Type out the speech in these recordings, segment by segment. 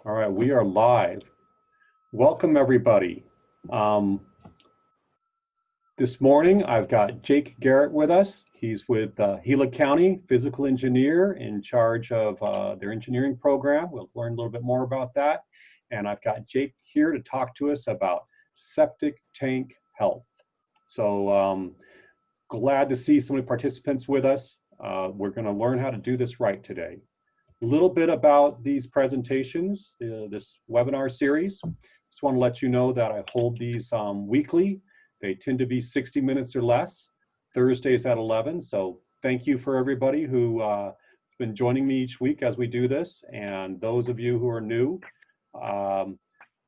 All right, we are live. Welcome, everybody. This morning, I've got Jake Garrett with us. He's with Gila County, physical engineer in charge of their engineering program. We'll learn a little bit more about that. And I've got Jake here to talk to us about septic tank health. So glad to see so many participants with us. We're going to learn how to do this right today. A little bit about these presentations, this webinar series. Just want to let you know that I hold these weekly. They tend to be 60 minutes or less, Thursdays at 11. So thank you for everybody who has been joining me each week as we do this. And those of you who are new,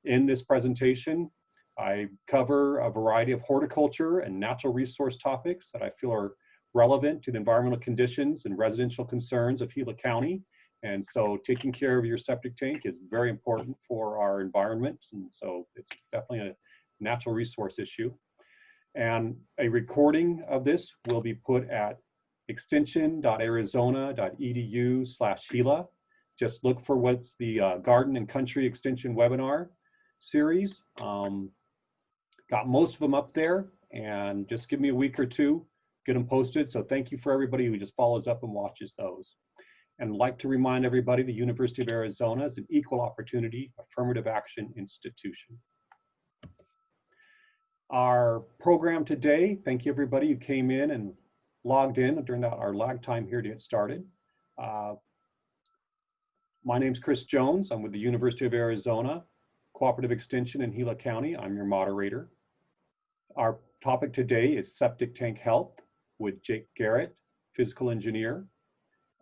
in this presentation, I cover a variety of horticulture and natural resource topics that I feel are relevant to the environmental conditions and residential concerns of Gila County. And so taking care of your septic tank is very important for our environment. And so it's definitely a natural resource issue. And a recording of this will be put at extension.arizona.edu/Gila. Just look for what's the Garden and Country Extension webinar series. Got most of them up there, and just give me a week or two, get them posted. So thank you for everybody who just follows up and watches those. And I'd like to remind everybody the University of Arizona is an equal opportunity affirmative action institution. Our program today, thank you everybody who came in and logged in during our lag time here to get started. My name's Chris Jones. I'm with the University of Arizona Cooperative Extension in Gila County. I'm your moderator. Our topic today is septic tank health with Jake Garrett, physical engineer.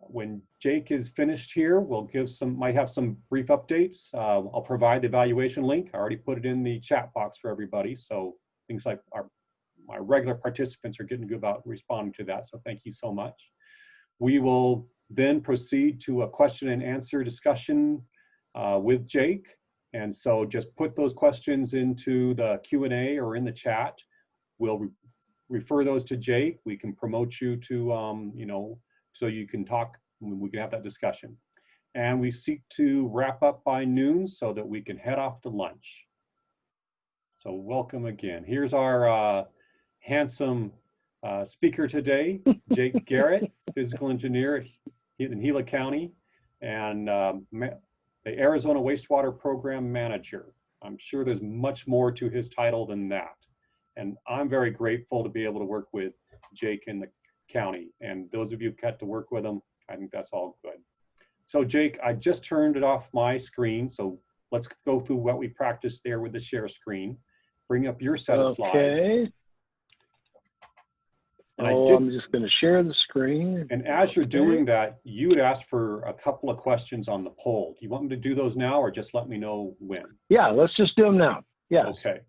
When Jake is finished here, we'll might have some brief updates. I'll provide the evaluation link. I already put it in the chat box for everybody. So things like my regular participants are getting good about responding to that. So thank you so much. We will then proceed to a question and answer discussion with Jake. And so just put those questions into the Q&A or in the chat. We'll refer those to Jake. We can promote you to, so you can talk, we can have that discussion. And we seek to wrap up by noon so that we can head off to lunch. So welcome again. Here's our handsome speaker today, Jake Garrett, physical engineer in Gila County, and the Arizona Wastewater Program Manager. I'm sure there's much more to his title than that. And I'm very grateful to be able to work with Jake in the county. And those of you who got to work with him, I think that's all good. So Jake, I just turned it off my screen. So let's go through what we practiced there with the share screen. Bring up your set of slides. Okay. And I'm just going to share the screen. And as you're doing that, you had asked for a couple of questions on the poll. Do you want me to do those now or just let me know when? Yeah, let's just do them now. Yeah. Okay.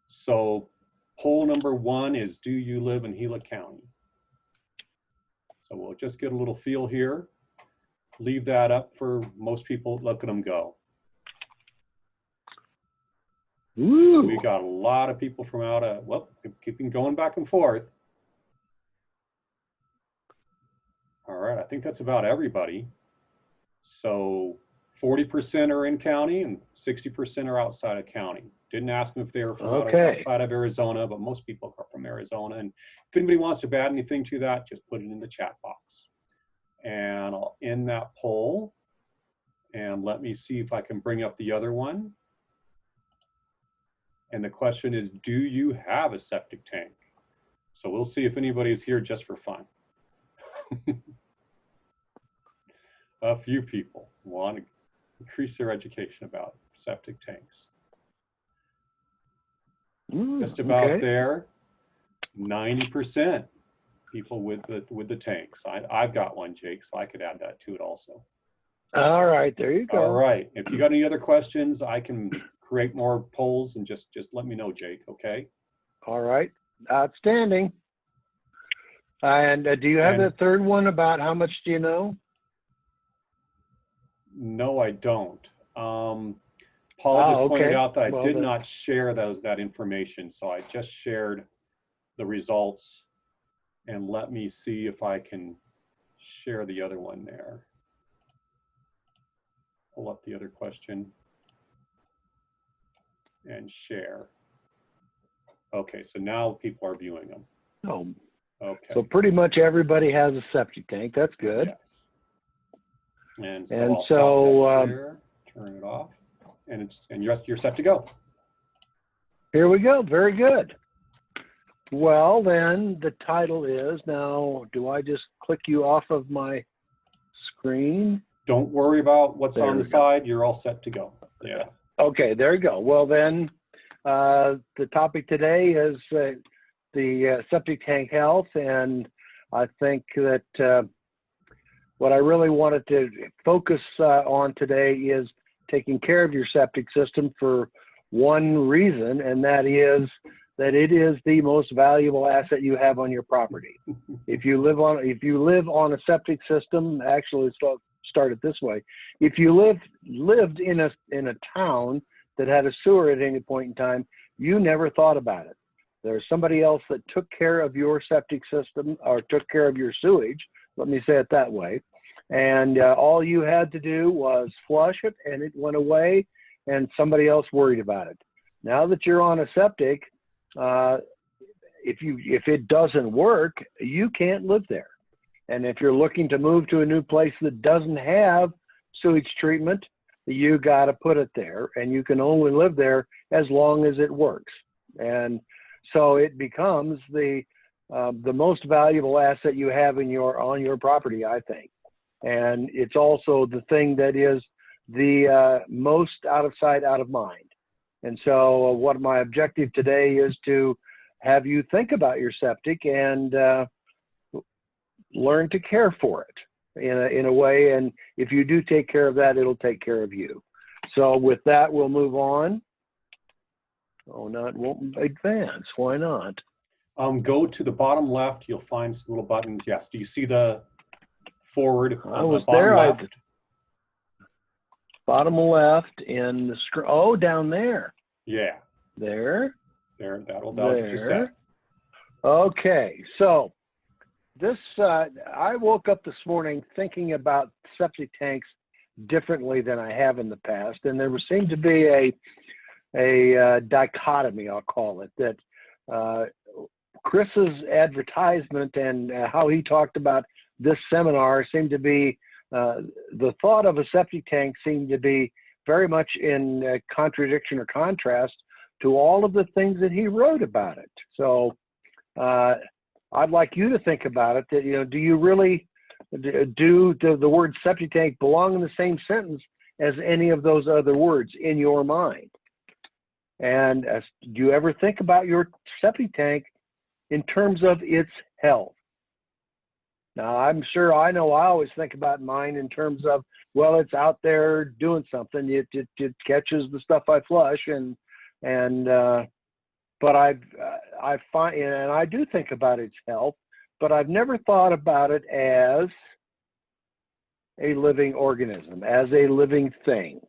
So poll number 1 is, do you live in Gila County? So we'll just get a little feel here. Leave that up for most people. Look at them go. Ooh. We got a lot of people from out of, well, keeping going back and forth. All right, I think that's about everybody. So 40% are in county and 60% are outside of county. Didn't ask them if they were from outside of Arizona, but most people are from Arizona. And if anybody wants to add anything to that, just put it in the chat box. And I'll end that poll. And let me see if I can bring up the other one. And the question is, do you have a septic tank? So we'll see if anybody's here just for fun. A few people want to increase their education about septic tanks. Just about there, 90% people with the tanks. I've got one, Jake, so I could add that to it also. All right, there you go. All right, if you got any other questions, I can create more polls and just let me know, Jake, okay? All right, outstanding. And do you have the third one about how much do you know? No, I don't. Paul just pointed out that I did not share that information, so I just shared the results. And let me see if I can share the other one there. pull up the other question and share. Okay, so now people are viewing them. Oh, Okay. so pretty much everybody has a septic tank. That's good. Yes. And so And I'll so, stop that share, turn it off, and you're set to go. Here we go. Very good. Well, then the title is, now, do I just click you off of my screen? Don't worry about what's There on the we go. side. You're all set to go. Yeah. Okay, there you go. Well, then the topic today is the septic tank health, and I think that what I really wanted to focus on today is taking care of your septic system for one reason, and that is that it is the most valuable asset you have on your property. If you live on a septic system, actually start it this way. If you lived in a town that had a sewer at any point in time, you never thought about it. There's somebody else that took care of your septic system or took care of your sewage, let me say it that way. And all you had to do was flush it and it went away and somebody else worried about it. Now that you're on a septic, if it doesn't work, you can't live there. And if you're looking to move to a new place that doesn't have sewage treatment, you got to put it there, and you can only live there as long as it works. And so it becomes the most valuable asset you have on your property, I think. And it's also the thing that is the most out of sight, out of mind. And so what my objective today is to have you think about your septic and learn to care for it in a way. And if you do take care of that, it'll take care of you. So with that, we'll move on. Oh, no, it won't advance. Why not? Go to the bottom left. You'll find some little buttons. Yes. Do you see the forward on the bottom left? Bottom left in the screen. Oh, down there. Yeah. There. There. That'll get you set. Okay. So this, I woke up this morning thinking about septic tanks differently than I have in the past, and there seemed to be a dichotomy, I'll call it, that Chris's advertisement and how he talked about this seminar seemed to be, the thought of a septic tank seemed to be very much in contradiction or contrast to all of the things that he wrote about it. So I'd like you to think about it, that, you know, do you really, do the word septic tank belong in the same sentence as any of those other words in your mind? And do you ever think about your septic tank in terms of its health? Now, I'm sure I know I always think about mine in terms of, well, it's out there doing something. It catches the stuff I flush, but I find, and I do think about its health, but I've never thought about it as a living organism, as a living thing.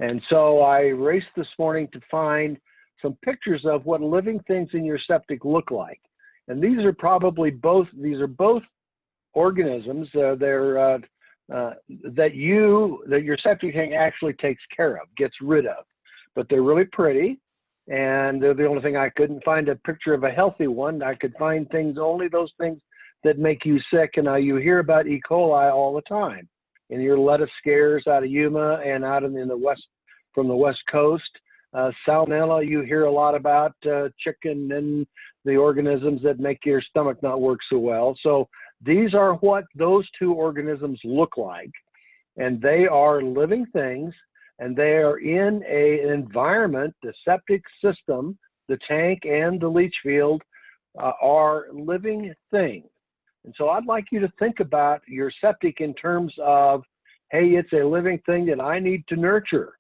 And so I raced this morning to find some pictures of what living things in your septic look like. And these are both organisms that your septic tank actually takes care of, gets rid of. But they're really pretty, and they're the only thing. I couldn't find a picture of a healthy one. I could find only those things that make you sick. And now you hear about E. coli all the time in your lettuce scares out of Yuma and out in the west, from the West Coast. Salmonella, you hear a lot about, chicken and the organisms that make your stomach not work so well. So these are what those two organisms look like, and they are living things, and they are in an environment. The septic system, the tank, and the leach field are living things. And so I'd like you to think about your septic in terms of, hey, it's a living thing that I need to nurture.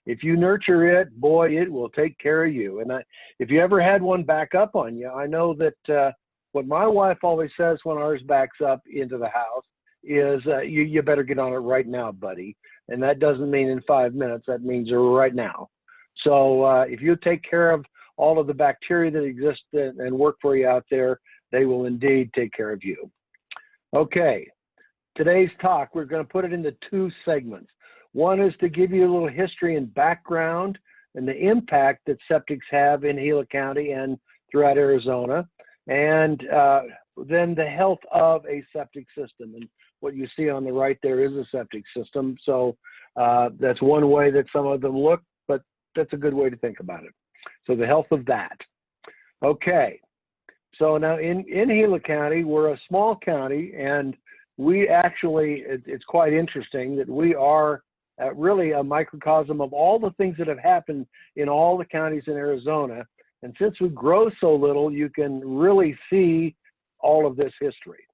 If you nurture it, boy, it will take care of you. And if you ever had one back up on you, I know that what my wife always says when ours backs up into the house is, you better get on it right now, buddy. And that doesn't mean in 5 minutes. That means right now. So if you take care of all of the bacteria that exist and work for you out there, they will indeed take care of you. Okay, today's talk, we're going to put it into two segments. One is to give you a little history and background and the impact that septics have in Gila County and throughout Arizona, and then the health of a septic system. And what you see on the right there is a septic system. So that's one way that some of them look, but that's a good way to think about it. So the health of that. Okay. So now in Gila County, we're a small county, and we actually, it's quite interesting that we are really a microcosm of all the things that have happened in all the counties in Arizona. And since we grow so little, you can really see all of this history.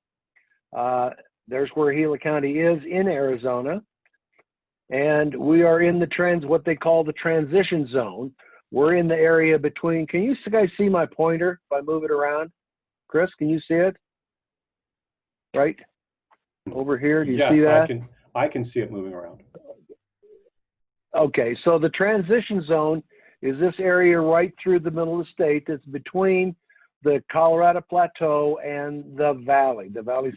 There's where Gila County is in Arizona. And we are in what they call the transition zone. We're in the area between, can you guys see my pointer if I move it around? Chris, can you see it? Right over here, do you see that? Yes, I can see it moving around. Okay, so the transition zone is this area right through the middle of the state that's between the Colorado Plateau and the valley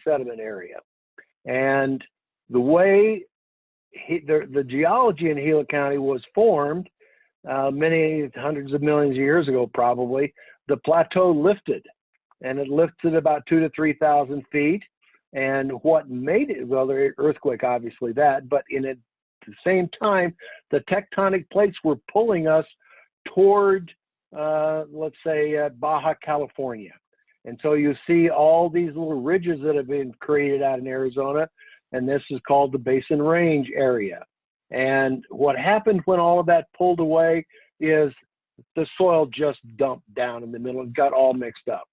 sediment area. And the way the geology in Gila County was formed many hundreds of millions of years ago, probably, the plateau lifted, and it lifted about 2,000 to 3,000 feet. And what made it, well, the earthquake, obviously that, but at the same time, the tectonic plates were pulling us toward, let's say, Baja California. And so you see all these little ridges that have been created out in Arizona, and this is called the Basin Range area. And what happened when all of that pulled away is the soil just dumped down in the middle and got all mixed up.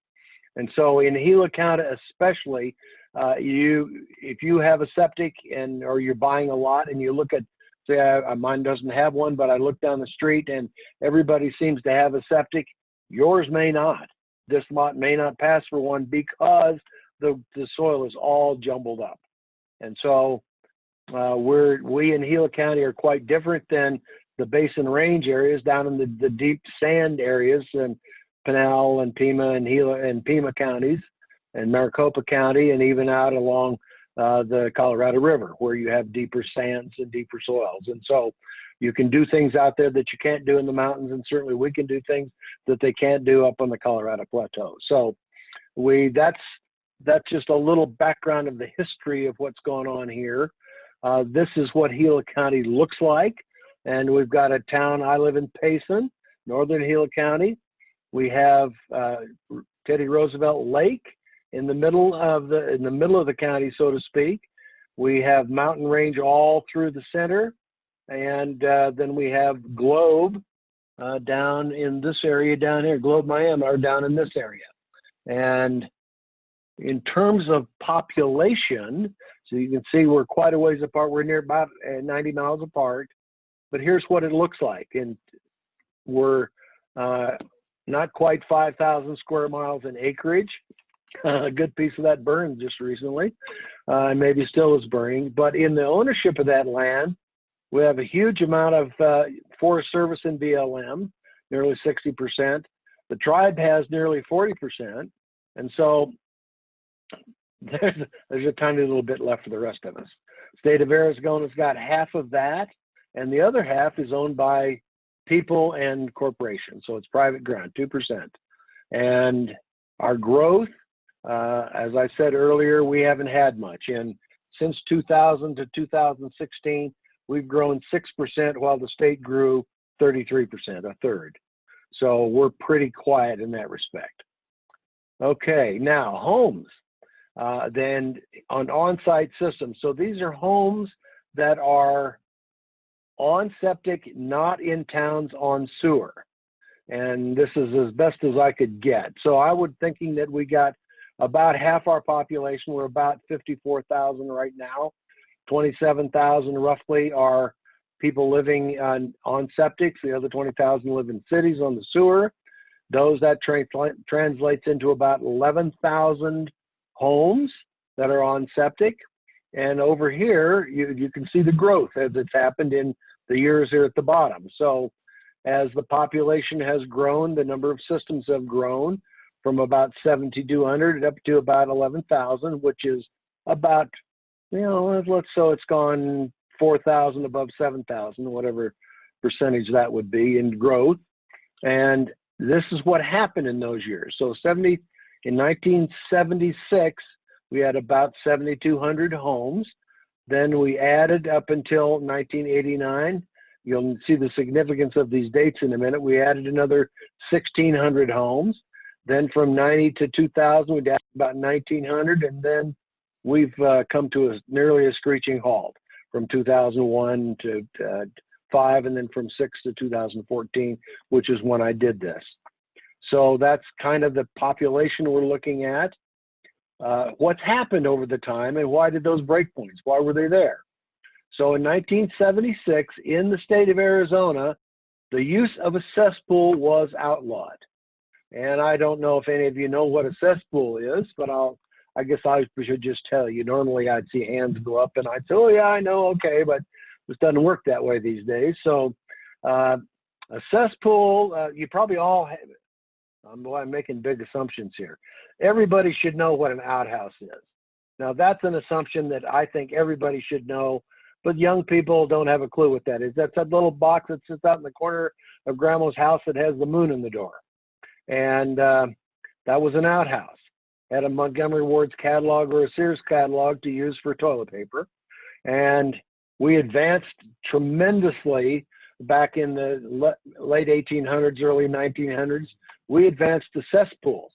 And so in Gila County especially, if you have a septic or you're buying a lot and you look at, say, mine doesn't have one, but I look down the street and everybody seems to have a septic, yours may not. This lot may not pass for one because the soil is all jumbled up. And so we in Gila County are quite different than the Basin Range areas down in the deep sand areas and Pinal and Pima and Gila and Pima counties and Maricopa County, and even out along the Colorado River, where you have deeper sands and deeper soils. And so you can do things out there that you can't do in the mountains, and certainly we can do things that they can't do up on the Colorado Plateau. So that's just a little background of the history of what's going on here. This is what Gila County looks like, and we've got a town. I live in Payson, northern Gila County. We have Teddy Roosevelt Lake in the middle of the county, so to speak. We have mountain range all through the center, and then we have Globe down in this area down here. Globe, Miami are down in this area. And in terms of population, so you can see we're quite a ways apart. We're near about 90 miles apart, but here's what it looks like. And we're not quite 5,000 square miles in acreage. A good piece of that burned just recently, and maybe still is burning. But in the ownership of that land, we have a huge amount of Forest Service and BLM, nearly 60%. The tribe has nearly 40%. And so there's a tiny little bit left for the rest of us. State of Arizona's got half of that, and the other half is owned by people and corporations. So it's private ground, 2%. And our growth, as I said earlier, we haven't had much. And since 2000 to 2016, we've grown 6% while the state grew 33%, a third. So we're pretty quiet in that respect. Okay, now homes. Then on-site systems. So these are homes that are on septic, not in towns on sewer. And this is as best as I could get. So I was thinking that we got about half our population. We're about 54,000 right now. 27,000 roughly are people living on septics. The other 20,000 live in cities on the sewer. That translates into about 11,000 homes that are on septic. And over here, you can see the growth as it's happened in the years here at the bottom. So as the population has grown, the number of systems have grown from about 7,200 up to about 11,000, which is about, so it's gone 4,000 above 7,000, whatever percentage that would be in growth. And this is what happened in those years. So in 1976, we had about 7,200 homes. Then we added up until 1989. You'll see the significance of these dates in a minute. We added another 1,600 homes. Then from 90 to 2000, we added about 1,900. And then we've come to nearly a screeching halt from 2001 to 5, and then from 6 to 2014, which is when I did this. So that's kind of the population we're looking at. What's happened over the time, and why did those breakpoints? Why were they there? So in 1976, in the state of Arizona, the use of a cesspool was outlawed. And I don't know if any of you know what a cesspool is, but I guess I should just tell you. Normally I'd see hands go up and I'd say, oh yeah, I know, okay, but this doesn't work that way these days. So a cesspool, you probably all have, I'm making big assumptions here. Everybody should know what an outhouse is. Now that's an assumption that I think everybody should know, but young people don't have a clue what that is. That's that little box that sits out in the corner of grandma's house that has the moon in the door. And that was an outhouse. Had a Montgomery Ward's catalog or a Sears catalog to use for toilet paper. And we advanced tremendously back in the late 1800s, early 1900s. We advanced to cesspools,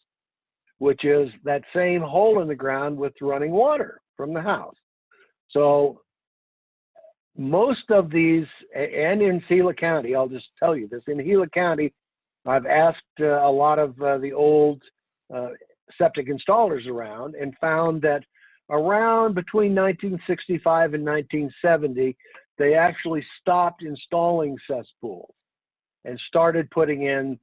which is that same hole in the ground with running water from the house. So most of these, and in Gila County, I'll just tell you this, in Gila County, I've asked a lot of the old septic installers around and found that around between 1965 and 1970, they actually stopped installing cesspools and started putting in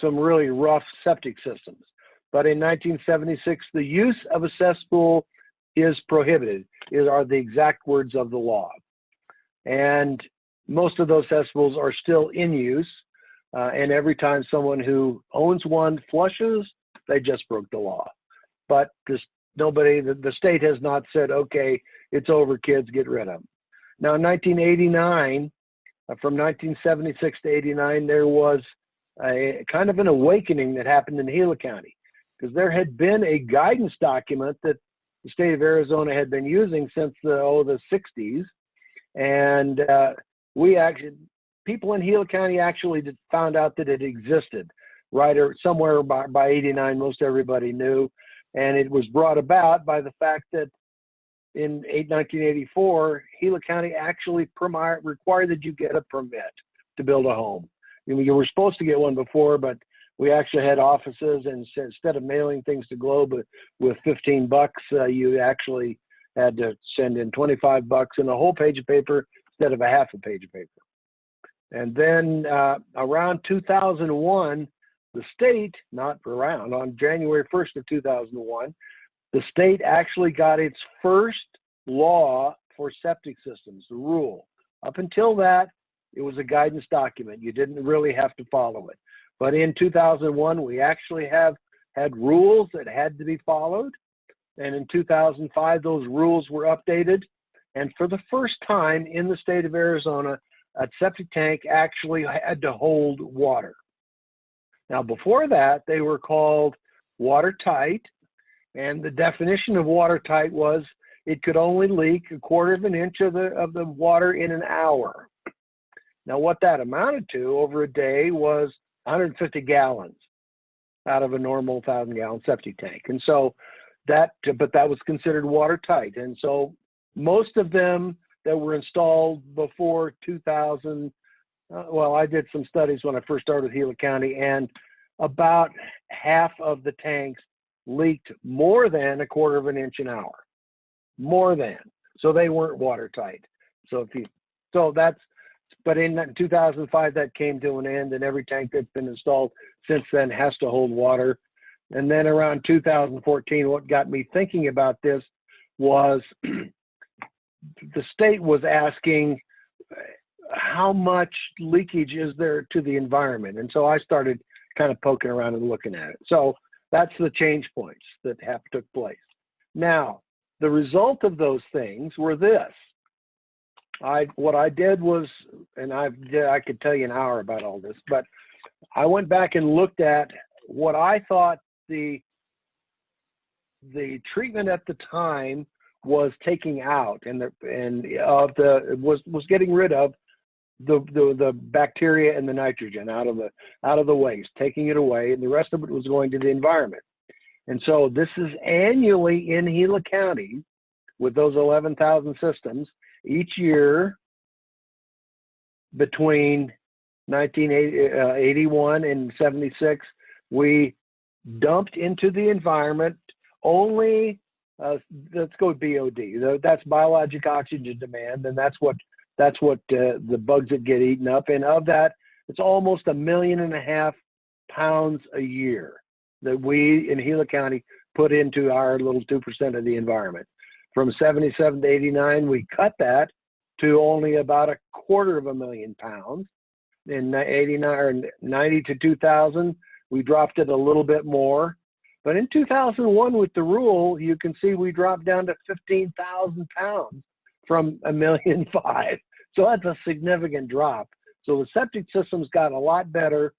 some really rough septic systems. But in 1976, the use of a cesspool is prohibited, are the exact words of the law. And most of those cesspools are still in use. And every time someone who owns one flushes, they just broke the law. But the state has not said, okay, it's over, kids, get rid of them. Now, in 1989, from 1976 to 89, there was a kind of an awakening that happened in Gila County, because there had been a guidance document that the state of Arizona had been using since the 60s. And people in Gila County actually found out that it existed, right, or somewhere by 89, most everybody knew. And it was brought about by the fact that in 1984, Gila County actually required that you get a permit to build a home. You were supposed to get one before, but we actually had offices, and instead of mailing things to Globe with $15, you actually had to send in $25 and a whole page of paper instead of a half a page of paper. And then around 2001, the state, on January 1st of 2001, the state actually got its first law for septic systems, the rule. Up until that, it was a guidance document. You didn't really have to follow it. But in 2001, we actually had rules that had to be followed. And in 2005, those rules were updated. And for the first time in the state of Arizona, a septic tank actually had to hold water. Now, before that, they were called watertight. And the definition of watertight was it could only leak 1/4 of an inch of the water in an hour. Now, what that amounted to over a day was 150 gallons out of a normal 1,000-gallon septic tank. And so but that was considered watertight. And so most of them that were installed before 2000, I did some studies when I first started with Gila County, and about half of the tanks leaked more than 1/4 of an inch an hour, more than. So they weren't watertight. But in 2005, that came to an end, and every tank that's been installed since then has to hold water. And then around 2014, what got me thinking about this was the state was asking how much leakage is there to the environment. And so I started kind of poking around and looking at it. So that's the change points that took place. Now, the result of those things were this. what I did was, and I could tell you an hour about all this, but I went back and looked at what I thought the treatment at the time was taking out, was getting rid of the bacteria and the nitrogen out of the waste, taking it away, and the rest of it was going to the environment. And so this is annually in Gila County with those 11,000 systems each year between 1981 and 76. We dumped into the environment only, let's go with BOD. That's biologic oxygen demand, and that's what the bugs that get eaten up. And of that, it's almost 1.5 million pounds a year that we in Gila County put into our little 2% of the environment. From 77 to 89, we cut that to only about 250,000 pounds. In 89 or 90 to 2000, we dropped it a little bit more. But in 2001, with the rule, you can see we dropped down to 15,000 pounds from 1.5 million. So that's a significant drop. So the septic systems got a lot better.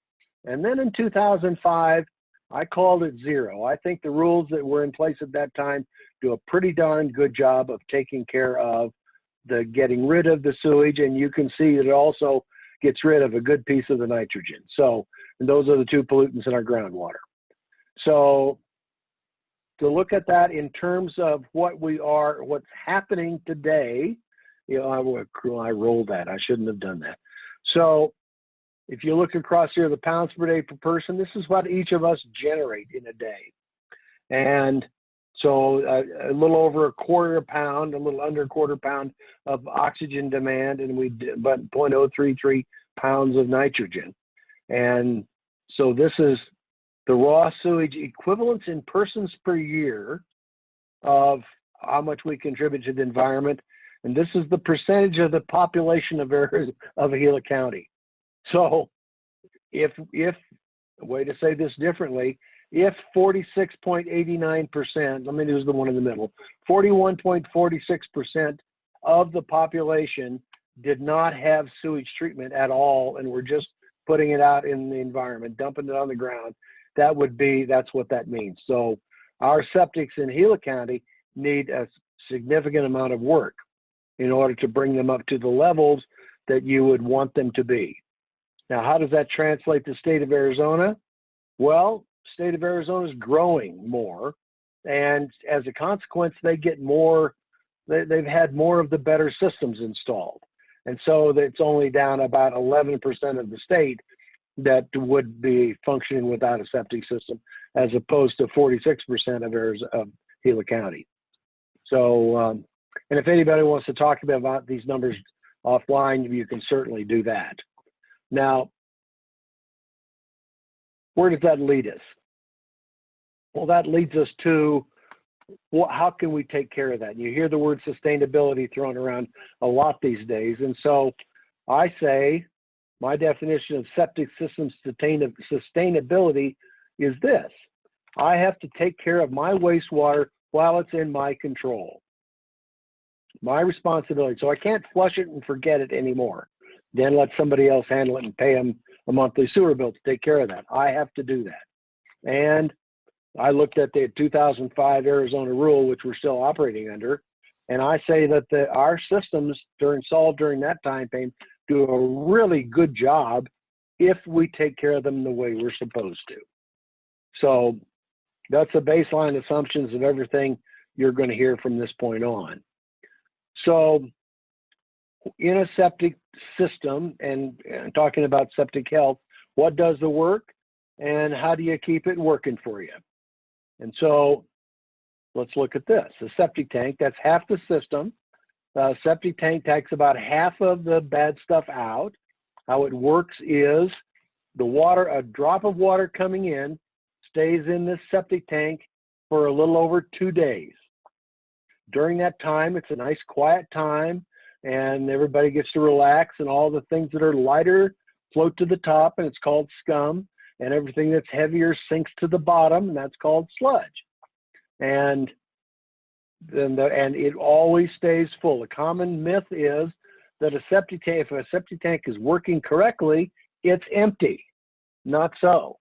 And then in 2005, I called it zero. I think the rules that were in place at that time do a pretty darn good job of taking care of the getting rid of the sewage. And you can see that it also gets rid of a good piece of the nitrogen. So, and those are the two pollutants in our groundwater. So to look at that in terms of what's happening today, you know, I rolled that. I shouldn't have done that. So if you look across here, the pounds per day per person, this is what each of us generate in a day. And so a little over 1/4 pound, a little under 1/4 pound of oxygen demand, and but 0.033 pounds of nitrogen. And so this is the raw sewage equivalents in persons per year of how much we contribute to the environment. And this is the percentage of the population of Gila County. So if way to say this differently, if 46.89%, let me use the one in the middle, 41.46% of the population did not have sewage treatment at all, and we're just putting it out in the environment, dumping it on the ground, that's what that means. So our septics in Gila County need a significant amount of work in order to bring them up to the levels that you would want them to be. Now, how does that translate to the state of Arizona? Well, state of Arizona is growing more, and as a consequence, they get more, they've had more of the better systems installed. And so it's only down about 11% of the state that would be functioning without a septic system, as opposed to 46% of Gila County. So, and if anybody wants to talk about these numbers offline, you can certainly do that. Now, where does that lead us? Well, that leads us to how can we take care of that? And you hear the word sustainability thrown around a lot these days. And so I say my definition of septic system sustainability is this: I have to take care of my wastewater while it's in my control. My responsibility. So I can't flush it and forget it anymore. Then let somebody else handle it and pay them a monthly sewer bill to take care of that. I have to do that. And I looked at the 2005 Arizona rule, which we're still operating under, and I say that our systems installed during that time frame do a really good job if we take care of them the way we're supposed to. So that's the baseline assumptions of everything you're going to hear from this point on. So in a septic system, and talking about septic health, what does the work and how do you keep it working for you? And so let's look at this. The septic tank, that's half the system. Septic tank takes about half of the bad stuff out. How it works is the water, a drop of water coming in stays in this septic tank for a little over 2 days. During that time, it's a nice quiet time, and everybody gets to relax, and all the things that are lighter float to the top, and it's called scum, and everything that's heavier sinks to the bottom, and that's called sludge. And then it always stays full. A common myth is that if a septic tank is working correctly, it's empty. Not so.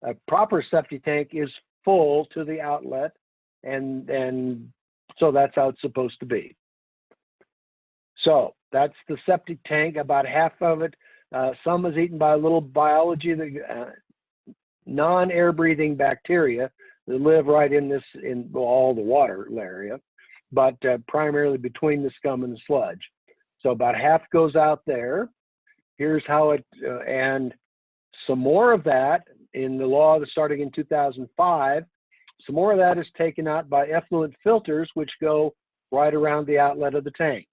A proper septic tank is full to the outlet, and so that's how it's supposed to be. So that's the septic tank. About half of it, some is eaten by a little biology, non-air breathing bacteria that live right in all the water area, but primarily between the scum and the sludge. So about half goes out there. Here's how it, and some more of that in the law that's starting in 2005, some more of that is taken out by effluent filters, which go right around the outlet of the tank.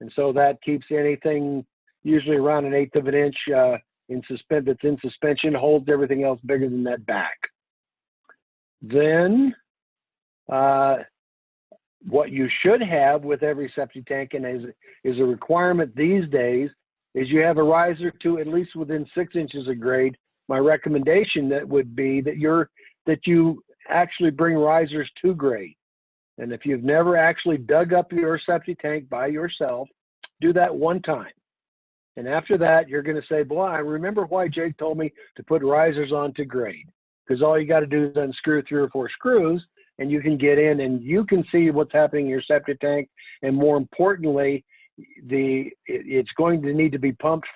And so that keeps anything usually around 1/8 of an inch that's in suspension, holds everything else bigger than that back. Then what you should have with every septic tank, and is a requirement these days, is you have a riser to at least within 6 inches of grade. My recommendation that would be that you actually bring risers to grade. And if you've never actually dug up your septic tank by yourself, do that one time. And after that, you're going to say, boy, I remember why Jake told me to put risers on to grade. Because all you got to do is unscrew 3 or 4 screws, and you can get in and you can see what's happening in your septic tank. And more importantly, it's going to need to be pumped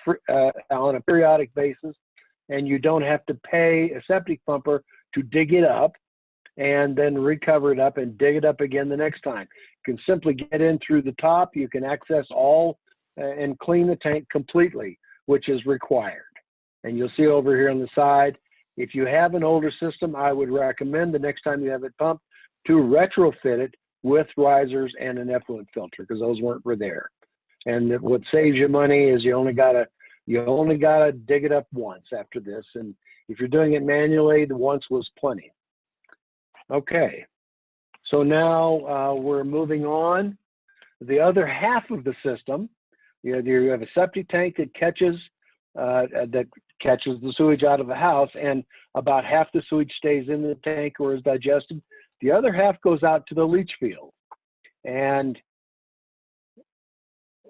on a periodic basis, and you don't have to pay a septic pumper to dig it up and then recover it up and dig it up again the next time. You can simply get in through the top. You can access all and clean the tank completely, which is required. And you'll see over here on the side, if you have an older system, I would recommend the next time you have it pumped to retrofit it with risers and an effluent filter, because those were there. And what saves you money is you only gotta dig it up once after this. And if you're doing it manually, the once was plenty. Okay, so now we're moving on. The other half of the system, you have a septic tank that catches the sewage out of the house, and about half the sewage stays in the tank or is digested. The other half goes out to the leach field. And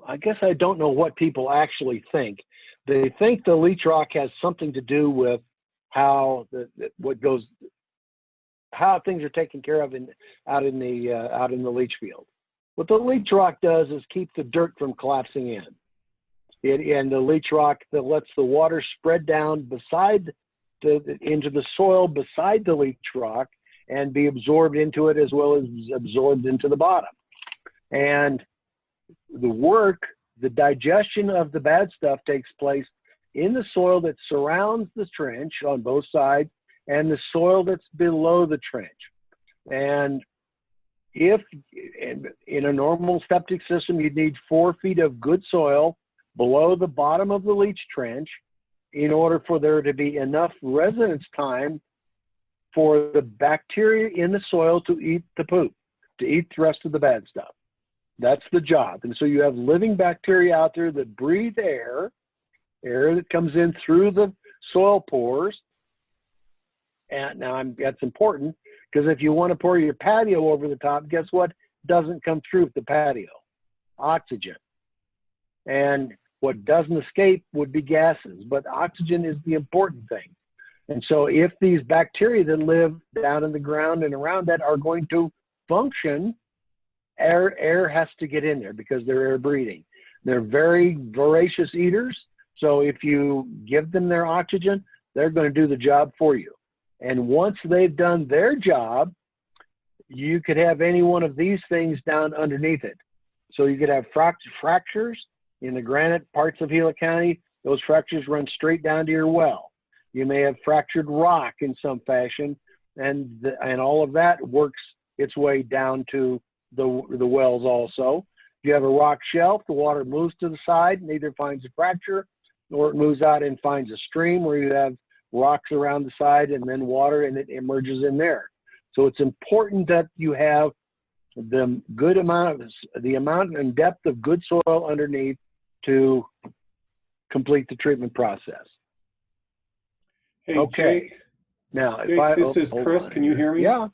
I guess I don't know what people actually think. They think the leach rock has something to do with how how things are taken care of out in the leach field. What the leach rock does is keep the dirt from collapsing in. And the leach rock that lets the water spread down into the soil beside the leach rock and be absorbed into it, as well as absorbed into the bottom. And the digestion of the bad stuff takes place in the soil that surrounds the trench on both sides and the soil that's below the trench. And in a normal septic system, you'd need 4 feet of good soil below the bottom of the leach trench in order for there to be enough residence time for the bacteria in the soil to eat the poop, to eat the rest of the bad stuff. That's the job. And so you have living bacteria out there that breathe air that comes in through the soil pores. And now that's important, because if you want to pour your patio over the top, guess what doesn't come through the patio? Oxygen. And what doesn't escape would be gases, but oxygen is the important thing. And so if these bacteria that live down in the ground and around that are going to function, air has to get in there because they're air breathing. They're very voracious eaters. So if you give them their oxygen, they're going to do the job for you. And once they've done their job, you could have any one of these things down underneath it. So you could have fractures in the granite parts of Gila County. Those fractures run straight down to your well. You may have fractured rock in some fashion, and all of that works its way down to the wells also. If you have a rock shelf, the water moves to the side and either finds a fracture or it moves out and finds a stream where you have rocks around the side and then water, and it emerges in there. So it's important that you have the amount and depth of good soil underneath to complete the treatment process. Hey, okay. Jake. Now, Jake, this is Chris. Can you hear me? Yeah.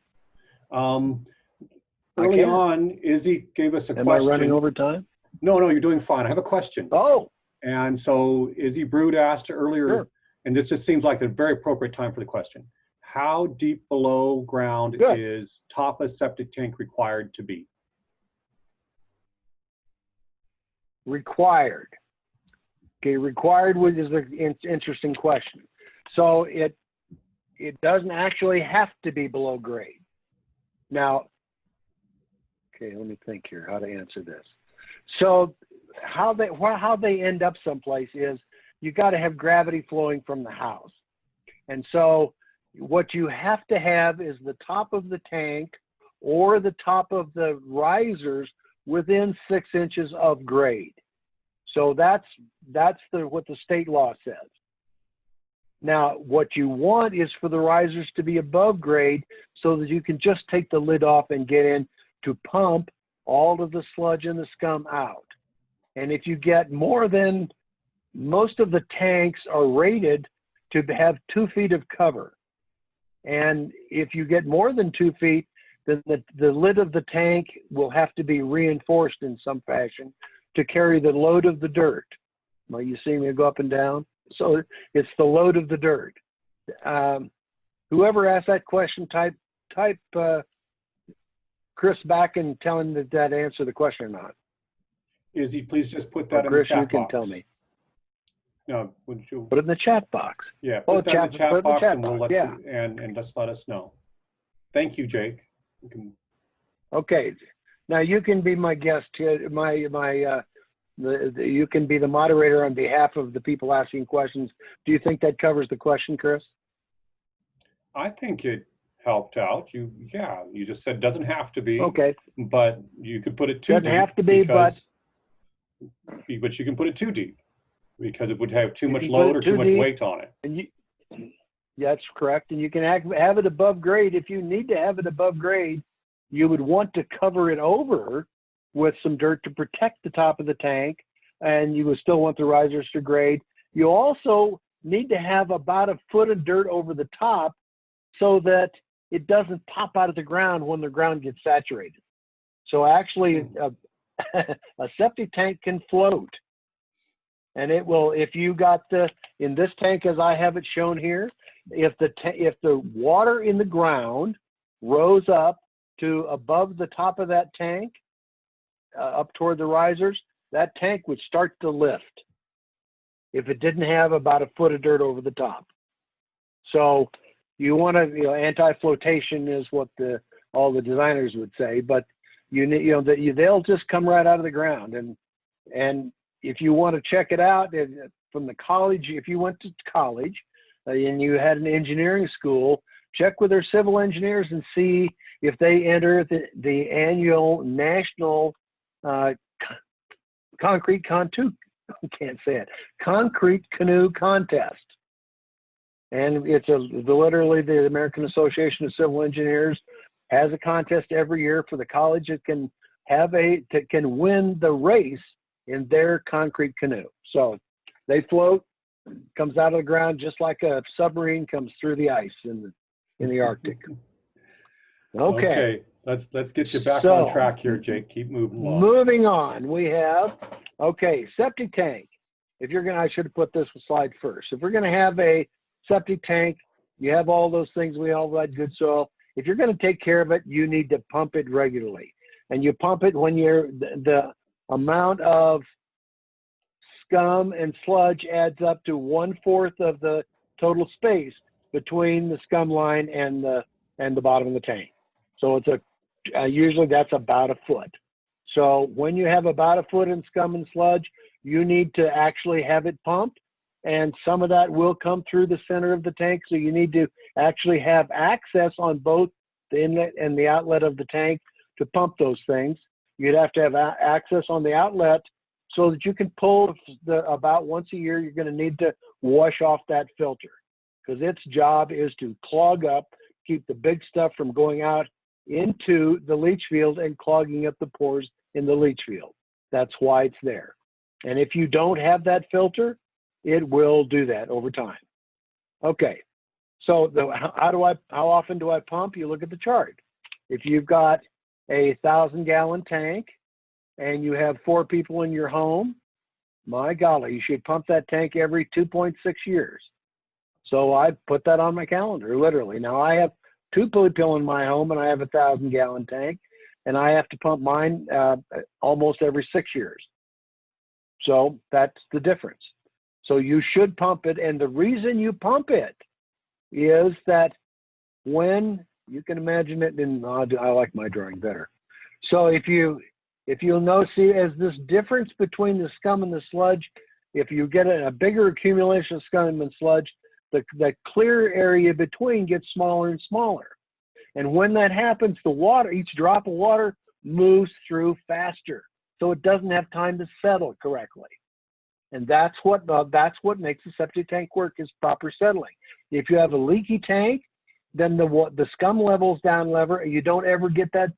Early on, Izzy gave us a question. Am I running over time? No, you're doing fine. I have a question. Oh, And so Izzy Brood asked earlier, sure. and this just seems like the very appropriate time for the question. How deep below ground Good. is top of septic tank required to be? Required. Okay, required is an interesting question. So it doesn't actually have to be below grade. Now, okay, let me think here how to answer this. So how they end up someplace is you got to have gravity flowing from the house. And so what you have to have is the top of the tank or the top of the risers within 6 inches of grade. So that's what the state law says. Now, what you want is for the risers to be above grade so that you can just take the lid off and get in to pump all of the sludge and the scum out. And if you get more than, most of the tanks are rated to have 2 feet of cover. And if you get more than 2 feet, then the lid of the tank will have to be reinforced in some fashion to carry the load of the dirt. Well, you see me go up and down? So it's the load of the dirt. Whoever asked that question, type Chris back and tell him that answer the question or not. Izzy, please just put that in Chris, the chat you can box. tell me. No, would you? Put it in the chat box. Yeah, put that in the chat box and we'll let yeah. you, and just let us know. Thank you, Jake. You can... Okay, now you can be my guest here. You can be the moderator on behalf of the people asking questions. Do you think that covers the question, Chris? I think it helped out. You just said doesn't have to be. Okay. But you could put it too deep. Doesn't have to be, but you can put it too deep because it would have too much load or too much weight on it. And that's correct. And you can have it above grade. If you need to have it above grade, you would want to cover it over with some dirt to protect the top of the tank, and you would still want the risers to grade. You also need to have about a foot of dirt over the top so that it doesn't pop out of the ground when the ground gets saturated. So actually, a septic tank can float. And it will, if you got in this tank as I have it shown here, if the water in the ground rose up to above the top of that tank, up toward the risers, that tank would start to lift if it didn't have about a foot of dirt over the top. So you want to, anti-flotation is what all the designers would say, but they'll just come right out of the ground. And if you want to check it out from the college, if you went to college and you had an engineering school, check with their civil engineers and see if they enter the annual national concrete canoe contest. And it's literally the American Association of Civil Engineers has a contest every year for the college that can win the race in their concrete canoe. So they float, comes out of the ground just like a submarine comes through the ice in the Arctic. Okay. Let's get you back on track here, Jake. Keep moving along. Moving on, we have, septic tank. I should have put this slide first. If we're going to have a septic tank, you have all those things, we all had good soil. If you're going to take care of it, you need to pump it regularly. And you pump it when the amount of scum and sludge adds up to 1/4 of the total space between the scum line and the bottom of the tank. So it's usually that's about a foot. So when you have about a foot in scum and sludge, you need to actually have it pumped, and some of that will come through the center of the tank. So you need to actually have access on both the inlet and the outlet of the tank to pump those things. You'd have to have access on the outlet so that you can pull about once a year. You're going to need to wash off that filter because its job is to clog up, keep the big stuff from going out into the leach field and clogging up the pores in the leach field. That's why it's there. And if you don't have that filter, it will do that over time. Okay, so how often do I pump? You look at the chart. If you've got a 1,000-gallon tank and you have 4 people in your home, my golly, you should pump that tank every 2.6 years. So I put that on my calendar, literally. Now I have 2 people in my home, and I have a 1,000-gallon tank, and I have to pump mine almost every 6 years. So that's the difference. So you should pump it, and the reason you pump it is that when you can imagine it, and I like my drawing better. So if you'll notice, see, as this difference between the scum and the sludge, if you get a bigger accumulation of scum and sludge, the clear area between gets smaller and smaller. And when that happens, the water, each drop of water moves through faster, so it doesn't have time to settle correctly. And that's what makes the septic tank work, is proper settling. If you have a leaky tank, then the scum levels down lever. You don't ever get that.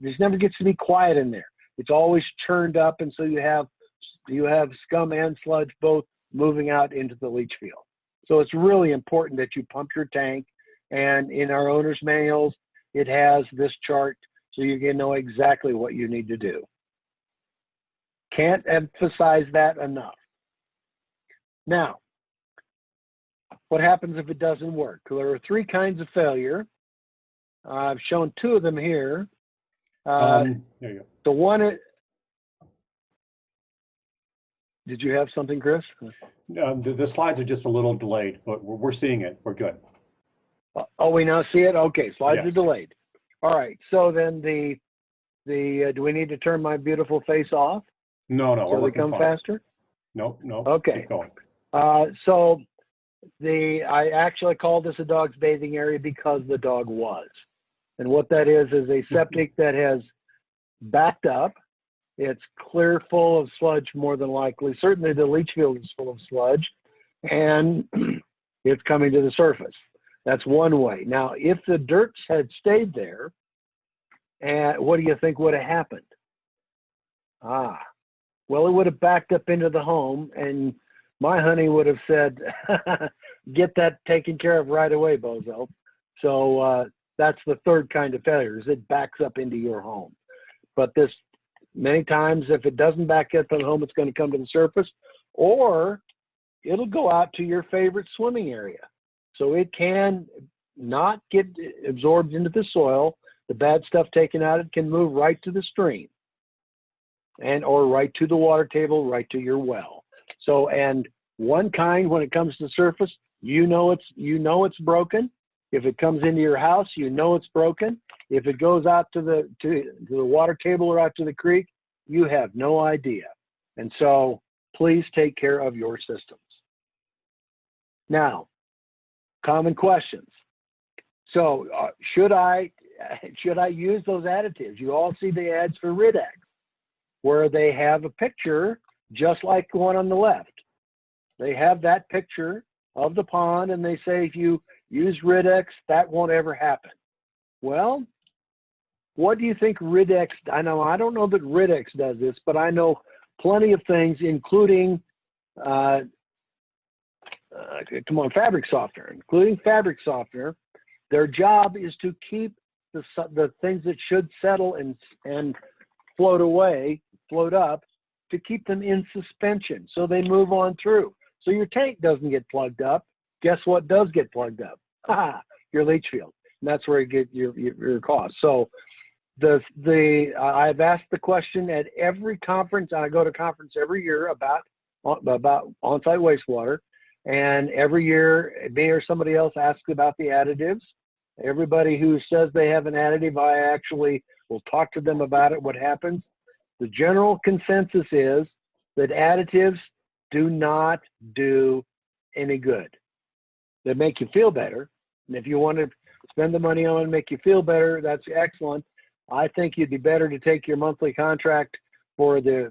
This never gets to be quiet in there. It's always churned up, and so you have scum and sludge both moving out into the leach field. So it's really important that you pump your tank. And in our owner's manuals, it has this chart, so you can know exactly what you need to do. Can't emphasize that enough. Now, what happens if it doesn't work? There are 3 kinds of failure. I've shown 2 of them here. There you go. The one, did you have something, Chris? The slides are just a little delayed, but we're seeing it. We're good. Oh, we now see it? Okay, slides are Yes. delayed. All right, so then do we need to turn my beautiful face off No, so we're they working come fine. faster? No. Okay. Keep going. So I actually called this a dog's bathing area because the dog was. And what that is a septic that has backed up. It's clear full of sludge, more than likely. Certainly the leach field is full of sludge, and it's coming to the surface. That's one way. Now, if the dirt had stayed there, and what do you think would have happened? Well, it would have backed up into the home, and my honey would have said, get that taken care of right away, bozo. So that's the 3rd kind of failure, is it backs up into your home. But this, many times, if it doesn't back up in the home, it's going to come to the surface, or it'll go out to your favorite swimming area. So it can not get absorbed into the soil. The bad stuff taken out, it can move right to the stream, or right to the water table, right to your well. So, and one kind, when it comes to the surface, you know it's broken. If it comes into your house, you know it's broken. If it goes out to the water table or out to the creek, you have no idea. And so please take care of your systems. Now, common questions. So should I use those additives? You all see the ads for Ridex, where they have a picture just like the one on the left. They have that picture of the pond, and they say if you use Ridex, that won't ever happen. Well, what do you think Ridex? I don't know that Ridex does this, but I know plenty of things, including fabric softener. Including fabric softener, their job is to keep the things that should settle and float up, to keep them in suspension so they move on through. So your tank doesn't get plugged up. Guess what does get plugged up? Your leach field. And that's where you get your cost. So I've asked the question at every conference. I go to conference every year about on-site wastewater, and every year me or somebody else asks about the additives. Everybody who says they have an additive, I actually will talk to them about it, what happens. The general consensus is that additives do not do any good. They make you feel better. And if you want to spend the money on and make you feel better, that's excellent. I think you'd be better to take your monthly contract for the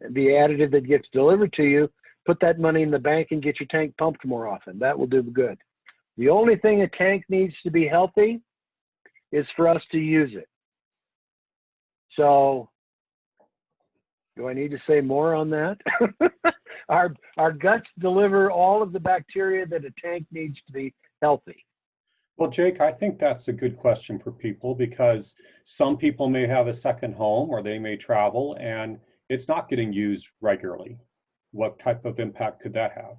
additive that gets delivered to you, put that money in the bank and get your tank pumped more often. That will do good. The only thing a tank needs to be healthy is for us to use it. So, do I need to say more on that? Our guts deliver all of the bacteria that a tank needs to be healthy. Well, Jake, I think that's a good question for people because some people may have a second home or they may travel and it's not getting used regularly. What type of impact could that have?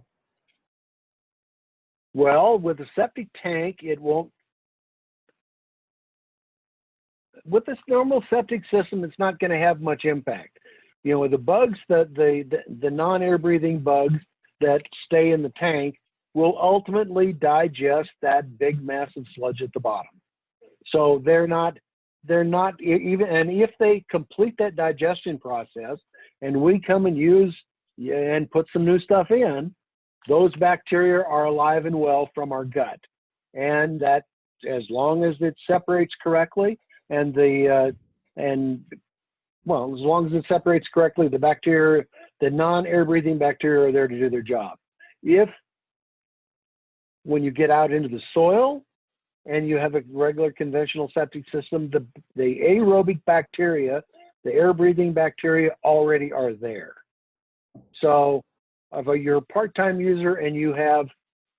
Well, with a septic tank, it won't. With this normal septic system, it's not going to have much impact. You know, the bugs that the non-air breathing bugs that stay in the tank will ultimately digest that big massive sludge at the bottom. So they're not even, and if they complete that digestion process and we come and use and put some new stuff in, those bacteria are alive and well from our gut. And that, as long as it separates correctly and as long as it separates correctly, the bacteria, the non-air breathing bacteria are there to do their job. When you get out into the soil and you have a regular conventional septic system, the aerobic bacteria, the air breathing bacteria already are there. So if you're a part-time user and you have,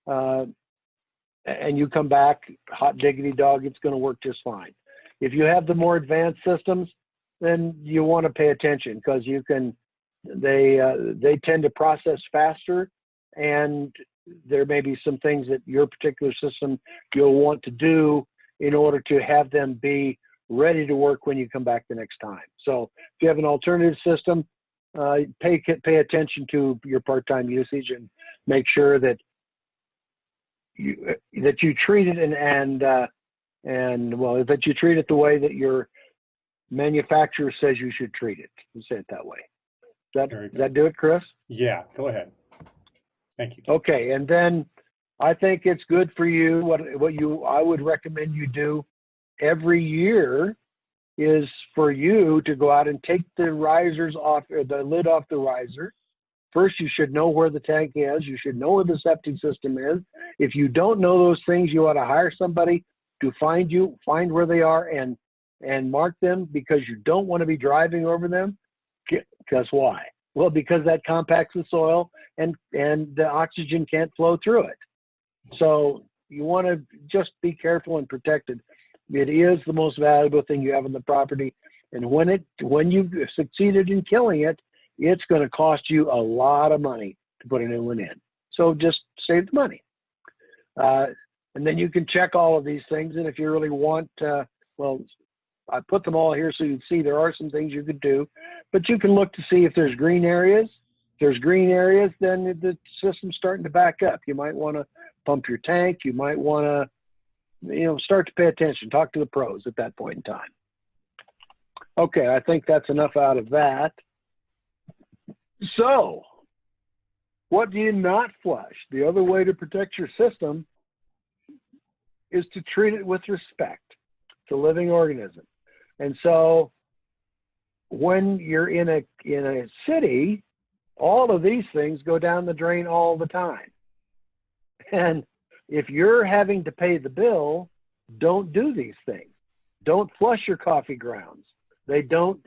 and you come back, hot diggity dog, it's going to work just fine. If you have the more advanced systems, then you want to pay attention because they tend to process faster, and there may be some things that your particular system you'll want to do in order to have them be ready to work when you come back the next time. So if you have an alternative system, pay attention to your part-time usage and make sure that you treat it that you treat it the way that your manufacturer says you should treat it. We'll say it that way. Does that do it, Chris? Yeah, go ahead. Thank you. Okay, and then I think it's good for you. I would recommend you do every year is for you to go out and take the risers off, or the lid off the riser. First, you should know where the tank is. You should know where the septic system is. If you don't know those things, you ought to hire somebody to find where they are and mark them, because you don't want to be driving over them. Because why? Well, because that compacts the soil and the oxygen can't flow through it. So you want to just be careful and protected. It is the most valuable thing you have on the property. And when you've succeeded in killing it, it's going to cost you a lot of money to put a new one in. So just save the money. And then you can check all of these things. And if you really want, I put them all here so you can see there are some things you could do. But you can look to see if there's green areas. If there's green areas, then the system's starting to back up. You might want to pump your tank. You might want to, start to pay attention. Talk to the pros at that point in time. Okay, I think that's enough out of that. So, what do you not flush? The other way to protect your system is to treat it with respect. It's a living organism. And so, when you're in a city, all of these things go down the drain all the time. And if you're having to pay the bill, don't do these things. Don't flush your coffee grounds. They don't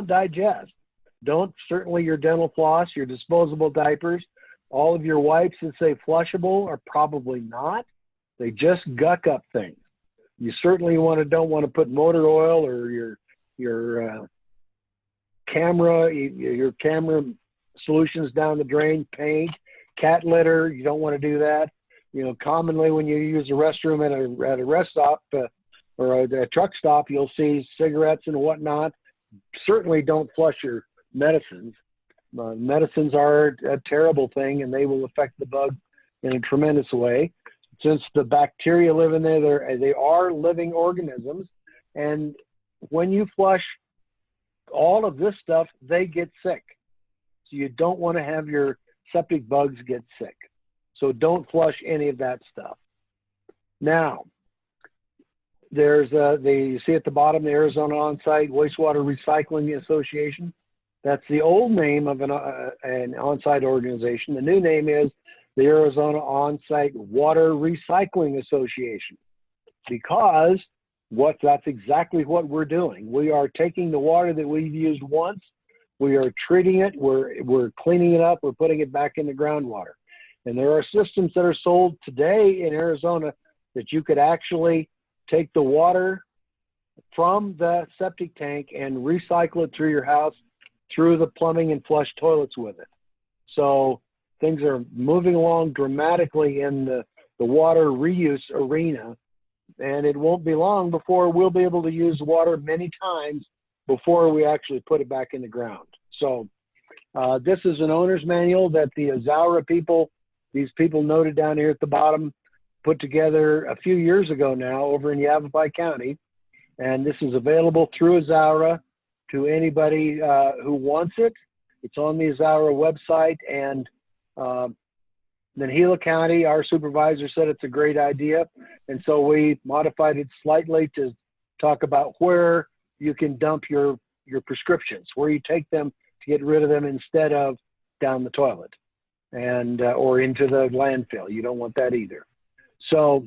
digest. Don't, certainly your dental floss, your disposable diapers, all of your wipes that say flushable are probably not. They just guck up things. You certainly don't want to put motor oil or your camera solutions down the drain, paint, cat litter. You don't want to do that. Commonly when you use a restroom at a rest stop or a truck stop, you'll see cigarettes and whatnot. Certainly don't flush your medicines. Medicines are a terrible thing, and they will affect the bug in a tremendous way. Since the bacteria live in there, they are living organisms, and when you flush all of this stuff, they get sick. So you don't want to have your septic bugs get sick. So don't flush any of that stuff. Now, there's you see at the bottom, the Arizona On-Site Wastewater Recycling Association. That's the old name of an on-site organization. The new name is the Arizona On-Site Water Recycling Association, because that's exactly what we're doing. We are taking the water that we've used once, we are treating it, we're cleaning it up, we're putting it back in the groundwater. And there are systems that are sold today in Arizona that you could actually take the water from the septic tank and recycle it through your house, through the plumbing and flush toilets with it. So things are moving along dramatically in the water reuse arena, and it won't be long before we'll be able to use water many times before we actually put it back in the ground. So this is an owner's manual that the Azaura people, these people noted down here at the bottom, put together a few years ago now over in Yavapai County. And this is available through Azaura to anybody who wants it. It's on the Azaura website, and then Gila County, our supervisor, said it's a great idea. And so we modified it slightly to talk about where you can dump your prescriptions, where you take them to get rid of them instead of down the toilet and or into the landfill. You don't want that either. So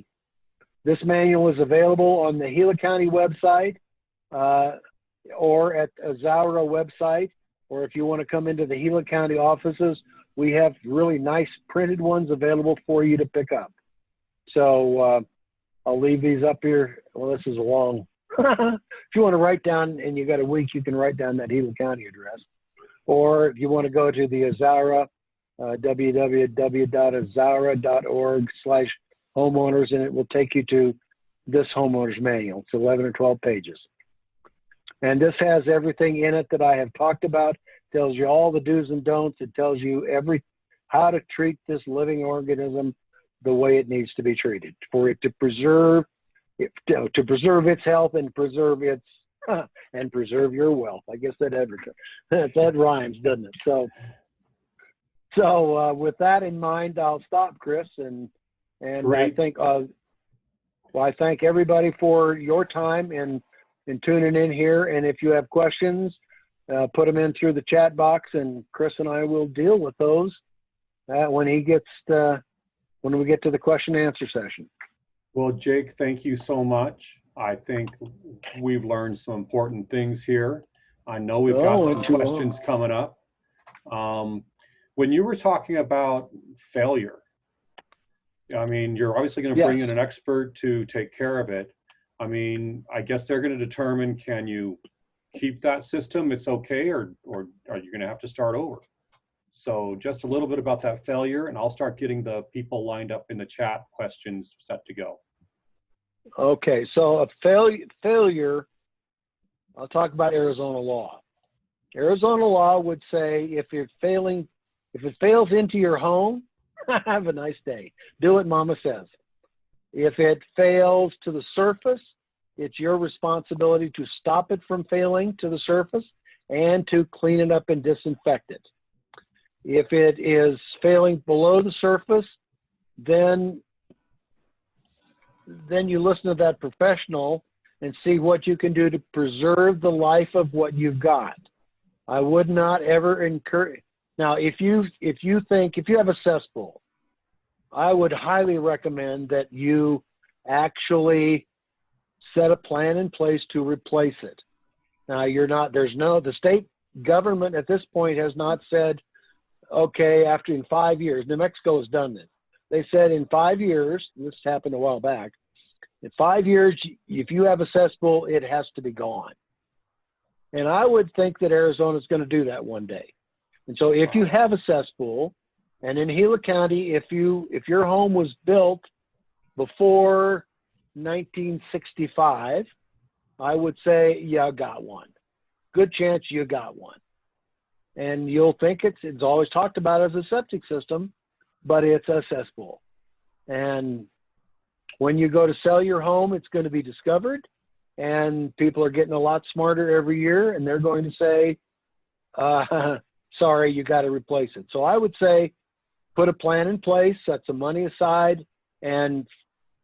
this manual is available on the Gila County website or at Azaura website, or if you want to come into the Gila County offices, we have really nice printed ones available for you to pick up. So I'll leave these up here. Well, this is a long, if you want to write down and you got a week, you can write down that Gila County address. Or if you want to go to the Azaura, www.azaura.org/homeowners, and it will take you to this homeowner's manual. It's 11 or 12 pages. And this has everything in it that I have talked about. It tells you all the do's and don'ts. It tells you how to treat this living organism the way it needs to be treated for it to preserve its health and preserve its and preserve your wealth. I guess that rhymes, doesn't it? So with that in mind, I'll stop, Chris, and I think I thank everybody for your time and tuning in here. And if you have questions, put them in through the chat box, and Chris and I will deal with those when we get to the question and answer session. Well, Jake, thank you so much. I think we've learned some important things here. I know we've got some questions coming up. When you were talking about failure, I mean, you're obviously going to bring in an expert to take care of it. I mean, I guess they're going to determine, can you keep that system? It's okay, or are you going to have to start over? So just a little bit about that failure, and I'll start getting the people lined up in the chat, questions set to go. Okay, so a failure, I'll talk about Arizona law. Arizona law would say if it fails into your home, have a nice day. Do what Mama says. If it fails to the surface, it's your responsibility to stop it from failing to the surface and to clean it up and disinfect it. If it is failing below the surface, then you listen to that professional and see what you can do to preserve the life of what you've got. I would not ever encourage. Now, if you have a cesspool, I would highly recommend that you actually set a plan in place to replace it. Now, the state government at this point has not said, okay, in 5 years, New Mexico has done this. They said in 5 years, and this happened a while back, in 5 years, if you have a cesspool, it has to be gone. And I would think that Arizona is going to do that one day. And so if you have a cesspool, and in Gila County, if your home was built before 1965, I would say you got one. Good chance you got one. And you'll think it's always talked about as a septic system, but it's a cesspool. And when you go to sell your home, it's going to be discovered, and people are getting a lot smarter every year, and they're going to say, sorry, you got to replace it. So I would say put a plan in place, set some money aside, and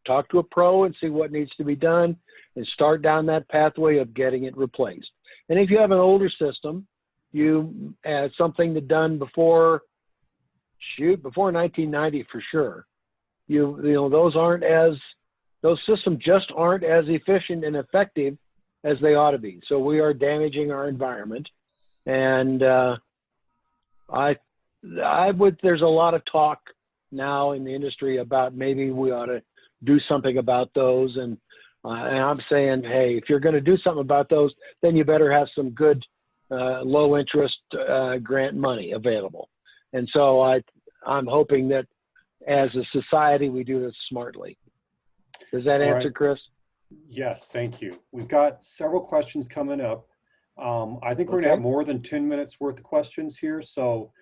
talk to a pro and see what needs to be done, and start down that pathway of getting it replaced. And if you have an older system, you had something that done before 1990 for sure. Those systems just aren't as efficient and effective as they ought to be. So we are damaging our environment. And there's a lot of talk now in the industry about maybe we ought to do something about those. And I'm saying, hey, if you're going to do something about those, then you better have some good low interest grant money available. And so I'm hoping that as a society, we do this smartly. Does that answer, Chris? Yes, thank you. We've got several questions coming up. I think we're going to have more than 10 minutes worth of questions here. So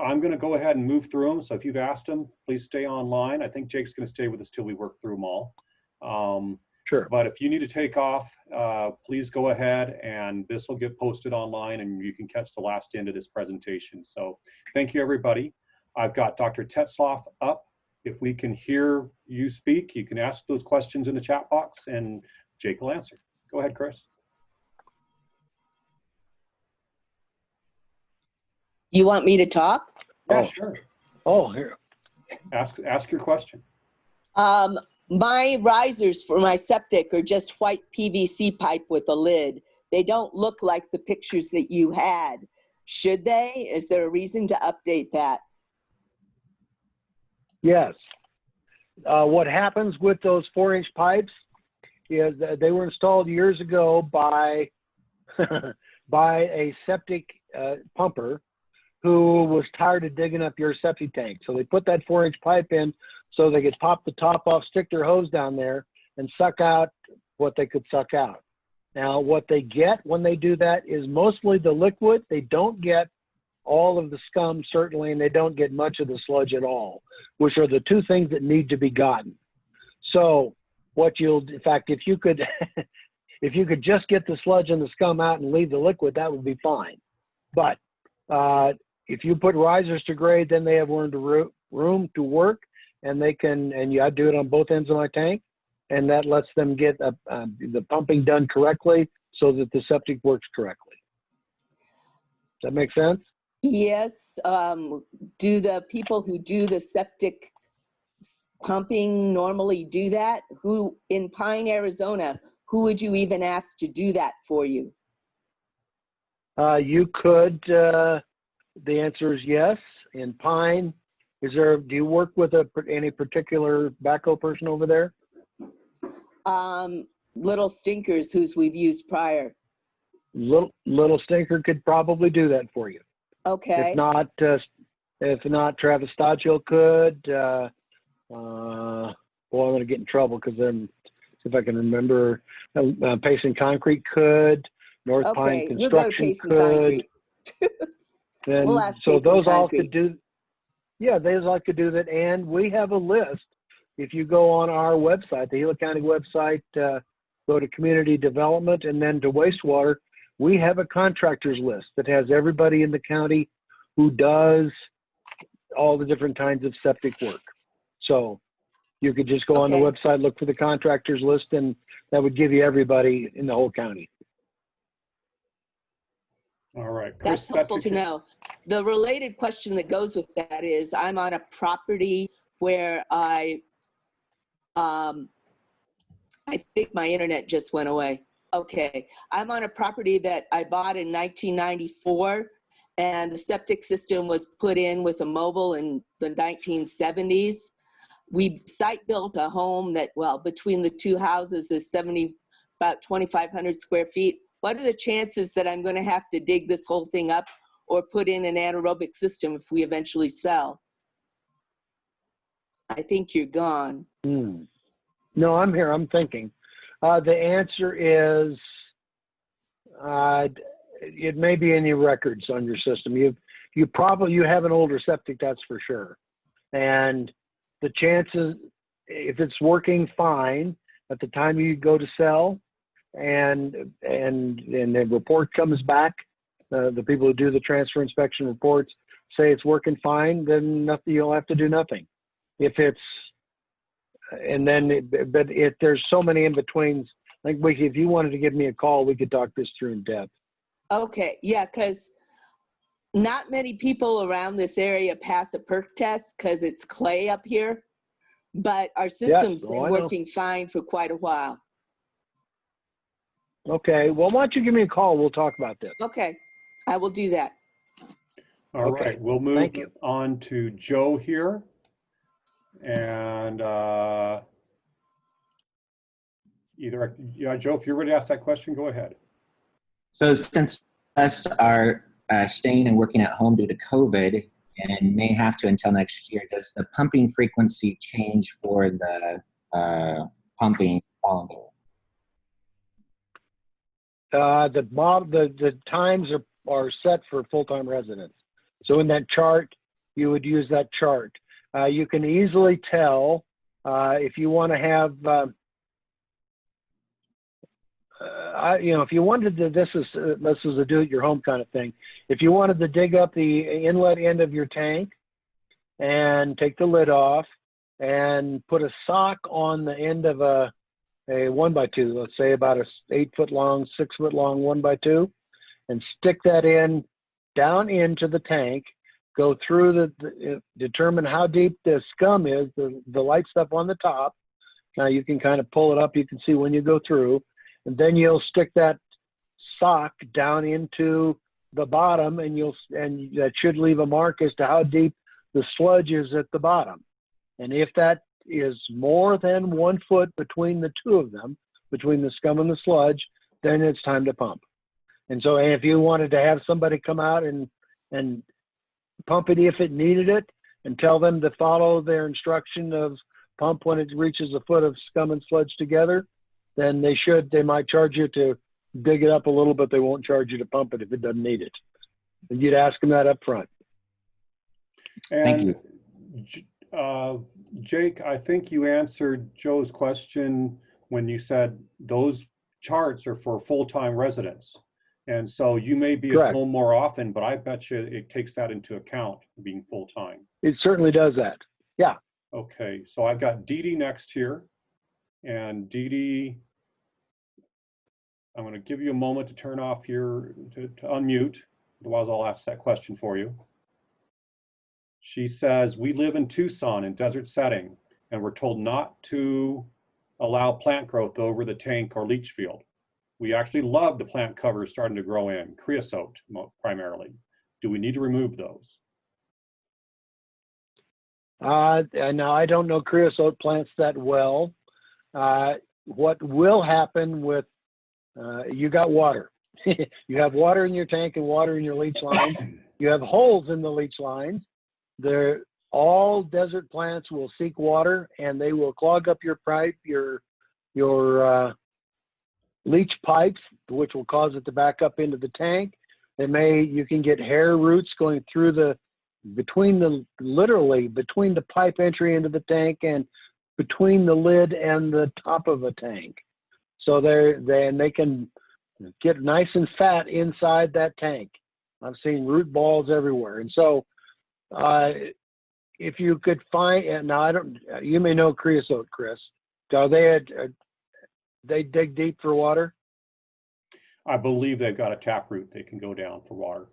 I'm going to go ahead and move through them. So if you've asked them, please stay online. I think Jake's going to stay with us till we work through them all. Sure. But if you need to take off, please go ahead, and this will get posted online and you can catch the last end of this presentation. So thank you, everybody. I've got Dr. Tetzloff up. If we can hear you speak, you can ask those questions in the chat box and Jake will answer. Go ahead, Chris. You want me to talk? Yeah, sure. Oh, here. Ask your question. My risers for my septic are just white PVC pipe with a lid. They don't look like the pictures that you had. Should they? Is there a reason to update that? Yes. What happens with those 4-inch pipes is they were installed years ago by by a septic pumper who was tired of digging up your septic tank. So they put that 4-inch pipe in so they could pop the top off, stick their hose down there, and suck out what they could suck out. Now, what they get when they do that is mostly the liquid. They don't get all of the scum, certainly, and they don't get much of the sludge at all, which are the two things that need to be gotten. So what in fact, if you could, if you could just get the sludge and the scum out and leave the liquid, that would be fine. But if you put risers to grade, then they have room to work, and they can, and I do it on both ends of my tank, and that lets them get the pumping done correctly so that the septic works correctly. Does that make sense? Yes. Do the people who do the septic pumping normally do that? Who in Pine, Arizona, who would you even ask to do that for you? You could, the answer is yes. In Pine, do you work with any particular backhoe person over there? Little Stinkers, whose we've used prior. Little Stinker could probably do that for you. Okay. If not, Travis Stodgill could. Boy, I'm going to get in trouble because then, if I can remember, Payson Concrete could. North Pine Construction could. And we'll ask so Payson those all Concrete. could do. Yeah, those all could do that. And we have a list. If you go on our website, the Gila County website, go to community development and then to wastewater, we have a contractors list that has everybody in the county who does all the different kinds of septic work. So you could just go on the website, look for the contractors list, and that would give you everybody in the whole county. All right, Chris, that's helpful to know. The related question that goes with that is, I'm on a property where I think my internet just went away. Okay, I'm on a property that I bought in 1994, and the septic system was put in with a mobile in the 1970s. We site built a home that, well, between the two houses is about 2,500 square feet. What are the chances that I'm going to have to dig this whole thing up or put in an anaerobic system if we eventually sell? I think you're gone. No, I'm here. I'm thinking. The answer is it may be in your records on your system. You have an older septic, that's for sure. And the chances, if it's working fine at the time you go to sell, and the report comes back, the people who do the transfer inspection reports say it's working fine, then nothing, you'll have to do nothing. If it's but if there's so many in betweens, like if you wanted to give me a call, we could talk this through in depth. Okay, yeah, because not many people around this area pass a perk test because it's clay up here, but our system's been working fine for quite a while. Okay, well, why don't you give me a call? We'll talk about this. Okay, I will do that. All right, we'll move on to Joe here. And either, yeah, Joe, if you're ready to ask that question, go ahead. So since us are staying and working at home due to COVID and may have to until next year, does the pumping frequency change for the pumping calendar? The times are set for full-time residents. So in that chart, you would use that chart. You can easily tell if you want to have, if you wanted to, this is a do-it-your-home kind of thing. If you wanted to dig up the inlet end of your tank and take the lid off and put a sock on the end of a 1x2, let's say about a 8-foot long, 6-foot long 1x2, and stick that in down into the tank, go through determine how deep the scum is, the light stuff on the top. Now you can kind of pull it up, you can see when you go through, and then you'll stick that sock down into the bottom, and that should leave a mark as to how deep the sludge is at the bottom. And if that is more than 1 foot between the two of them, between the scum and the sludge, then it's time to pump. And so if you wanted to have somebody come out and pump it if it needed it, and tell them to follow their instruction of pump when it reaches a foot of scum and sludge together, then they might charge you to dig it up a little, but they won't charge you to pump it if it doesn't need it. And you'd ask them that up front. Thank you. Jake, I think you answered Joe's question when you said those charts are for full-time residents. And so you may be Correct. At home more often, but I bet you it takes that into account, being full-time. It certainly does that. Yeah. Okay, so I've got Dee Dee next here. And Dee Dee, I'm going to give you a moment to turn off to unmute. Otherwise, I'll ask that question for you. She says, we live in Tucson in desert setting, and we're told not to allow plant growth over the tank or leach field. We actually love the plant covers starting to grow in, creosote primarily. Do we need to remove those? Now, I don't know creosote plants that well. What will happen with, you got water. You have water in your tank and water in your leach line. You have holes in the leach lines. All desert plants will seek water, and they will clog up your pipe, your leach pipes, which will cause it to back up into the tank. You can get hair roots going through literally between the pipe entry into the tank and between the lid and the top of a tank. So they can get nice and fat inside that tank. I've seen root balls everywhere. And so if you could find, now you may know creosote, Chris. Are they dig deep for water? I believe they've got a taproot they can go down for water.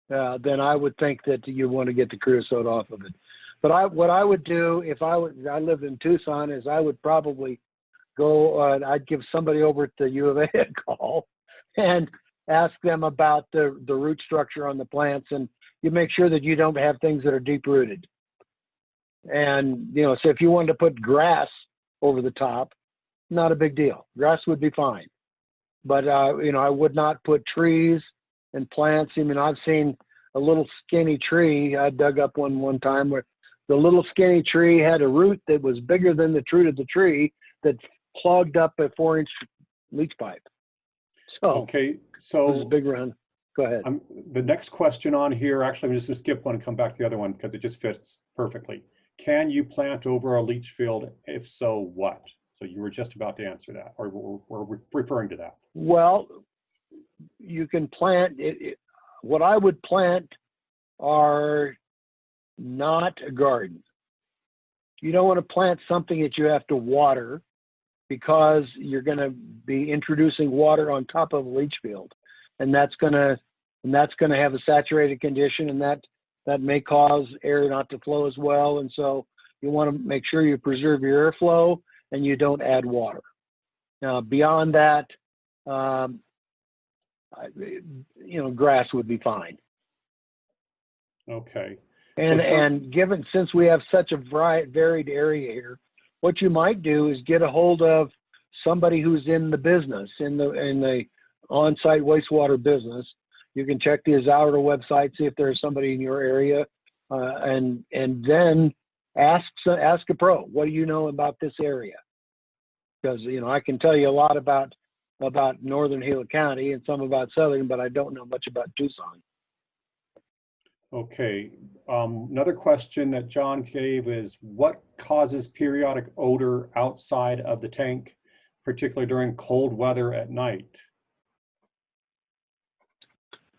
Then I would think that you want to get the creosote off of it. But what I would do if I lived in Tucson is I would probably go, I'd give somebody over at the U of A a call and ask them about the root structure on the plants, and you make sure that you don't have things that are deep rooted. And, so if you wanted to put grass over the top, not a big deal. Grass would be fine. But, I would not put trees and plants. I've seen a little skinny tree. I dug up one time where the little skinny tree had a root that was bigger than the root of the tree that clogged up a 4-inch leach pipe. So, okay, so it was a big run. Go ahead. The next question on here, actually, I'm just going to skip one and come back to the other one because it just fits perfectly. Can you plant over a leach field? If so, what? So you were just about to answer that, or we're referring to that. Well, you can plant it. What I would plant are not a garden. You don't want to plant something that you have to water, because you're going to be introducing water on top of a leach field, and that's going to have a saturated condition, and that may cause air not to flow as well. And so you want to make sure you preserve your airflow and you don't add water. Now, beyond that, grass would be fine. Okay. And since we have such a varied area here, what you might do is get a hold of somebody who's in the business, in the on-site wastewater business. You can check the Azaura website, see if there's somebody in your area, and then ask a pro. What do you know about this area? Because I can tell you a lot about northern Gila County and some about southern, but I don't know much about Tucson. Okay. Another question that John gave is, what causes periodic odor outside of the tank, particularly during cold weather at night?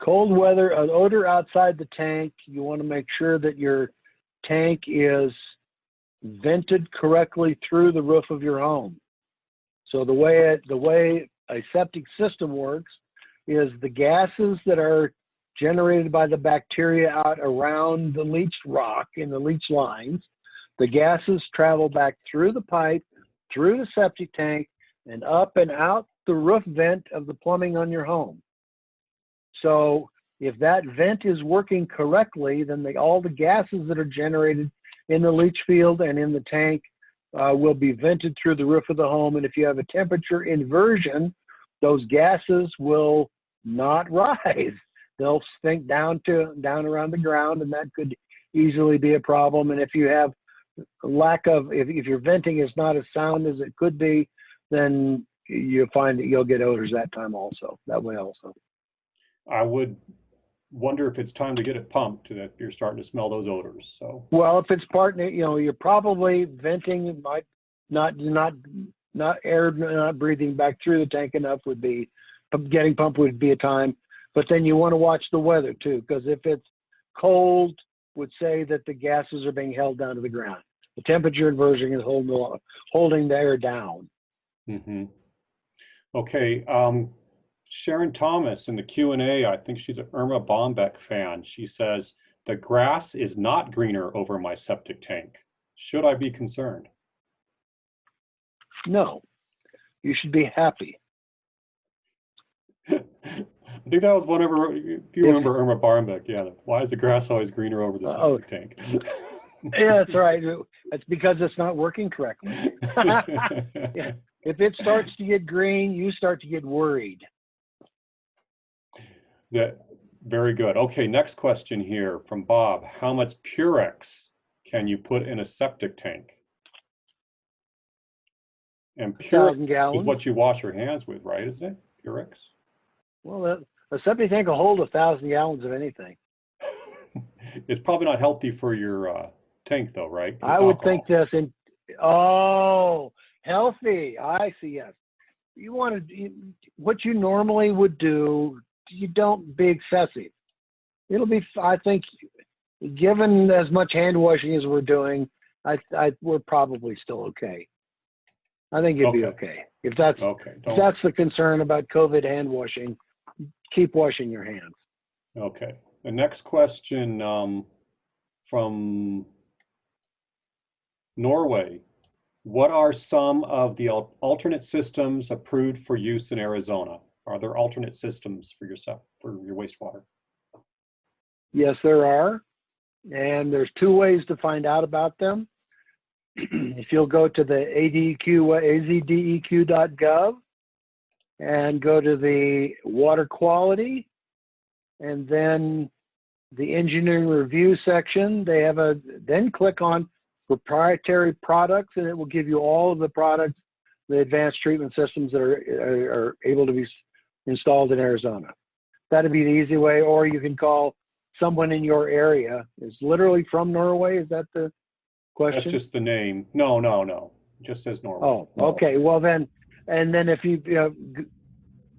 Cold weather, an odor outside the tank, you want to make sure that your tank is vented correctly through the roof of your home. So the way a septic system works is the gases that are generated by the bacteria out around the leached rock in the leach lines, the gases travel back through the pipe, through the septic tank, and up and out the roof vent of the plumbing on your home. So if that vent is working correctly, then all the gases that are generated in the leach field and in the tank will be vented through the roof of the home. And if you have a temperature inversion, those gases will not rise. They'll sink down around the ground, and that could easily be a problem. And if you have if your venting is not as sound as it could be, then you'll find that you'll get odors that way also. I would wonder if it's time to get it pumped, that you're starting to smell those odors. So, well, if it's you're probably venting, might not air not breathing back through the tank enough would be, getting pumped would be a time. But then you want to watch the weather too, because if it's cold, would say that the gases are being held down to the ground. The temperature inversion is holding the air down. mm-hmm. Okay. Sharon Thomas in the Q&A, I think she's an Irma Bombeck fan. She says, the grass is not greener over my septic tank. Should I be concerned? No, you should be happy. I think that was one of her, if you remember Irma Bombeck, yeah. Why is the grass always greener over the septic tank? Yeah, that's right. That's because it's not working correctly. Yeah. If it starts to get green, you start to get worried. Very good. Okay, next question here from Bob. How much Purex can you put in a septic tank? And Purex is what you wash your hands with, right? Isn't it? Purex? Well, a septic tank will hold 1,000 gallons of anything. It's probably not healthy for your tank, though, right? I would think this. Healthy. I see. Yes. What you normally would do. You don't be excessive. It'll be. I think, given as much hand washing as we're doing, we're probably still okay. I think you'd be okay. If that's the concern about COVID hand washing, keep washing your hands. Okay. The next question from Norway. What are some of the alternate systems approved for use in Arizona? Are there alternate systems for your wastewater? Yes, there are. And there's two ways to find out about them. If you'll go to the azdeq.gov and go to the water quality and then the engineering review section, then click on proprietary products, and it will give you all of the products, the advanced treatment systems that are able to be installed in Arizona. That'd be the easy way, or you can call someone in your area. Is literally from Norway? Is that the question? That's just the name. No. It just says Norway. Oh, okay. Well then, and then if you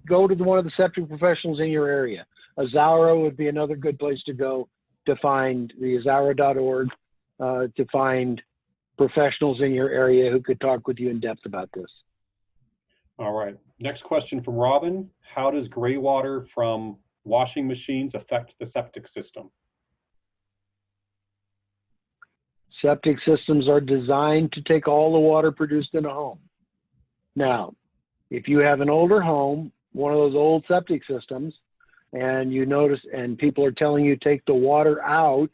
go to one of the septic professionals in your area, Azaura would be another good place to go to find the azaura.org to find professionals in your area who could talk with you in depth about this. All right. Next question from Robin. How does gray water from washing machines affect the septic system? Septic systems are designed to take all the water produced in a home. Now, if you have an older home, one of those old septic systems, and you notice, and people are telling you take the water out,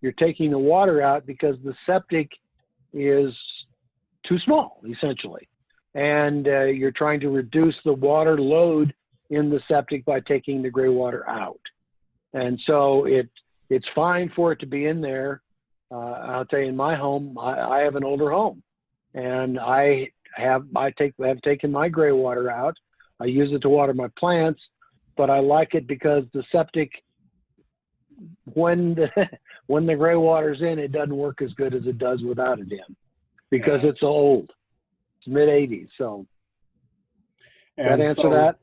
you're taking the water out because the septic is too small, essentially. and you're trying to reduce the water load in the septic by taking the gray water out. And so it's fine for it to be in there. I'll tell you, in my home, I have an older home, and I have taken my gray water out. I use it to water my plants, but I like it because the septic, when the gray water's in, it doesn't work as good as it does without it in, because it's old. It's mid-'80s. So And that answer so, that?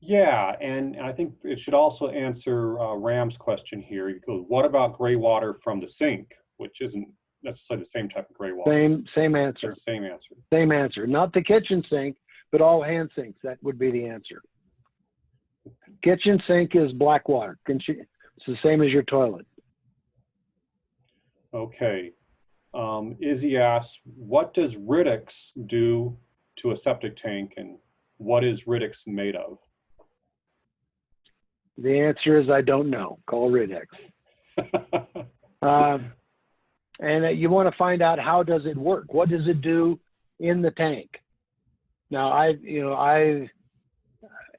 Yeah, and I think it should also answer Ram's question here. He goes, what about gray water from the sink, which isn't necessarily the same type of gray water? Same answer. The same answer. Same answer. Not the kitchen sink, but all hand sinks. That would be the answer. Kitchen sink is black water. It's the same as your toilet. Okay. Izzy asks, what does Riddix do to a septic tank, and what is Riddix made of? The answer is I don't know. Call Riddix. And you want to find out, how does it work? What does it do in the tank? Now, I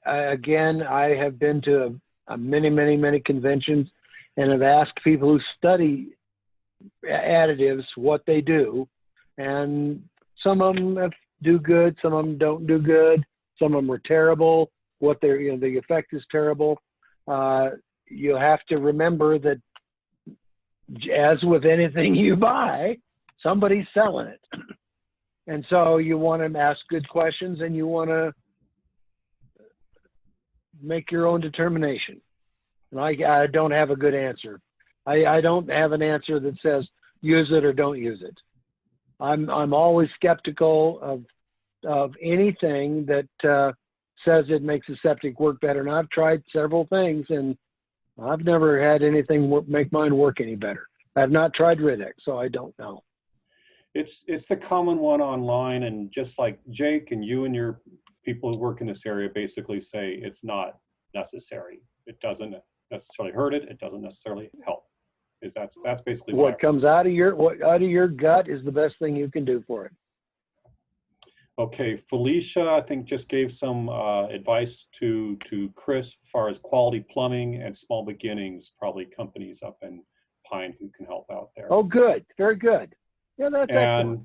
have been to many conventions and have asked people who study additives what they do, and some of them do good, some of them don't do good, some of them are terrible. The effect is terrible. You have to remember that, as with anything you buy, somebody's selling it. And so you want to ask good questions, and you want to make your own determination. And I don't have a good answer. I don't have an answer that says use it or don't use it. I'm always skeptical of anything that says it makes a septic work better. And I've tried several things, and I've never had anything make mine work any better. I've not tried Riddix, so I don't know. It's the common one online, and just like Jake and you and your people who work in this area basically say it's not necessary. It doesn't necessarily hurt it. It doesn't necessarily help. That's basically what comes out of your gut is the best thing you can do for it. Okay, Felicia, I think, just gave some advice to Chris as far as quality plumbing and small beginnings, probably companies up in Pine who can help out there. Oh, good. Very good. Yeah, that's excellent.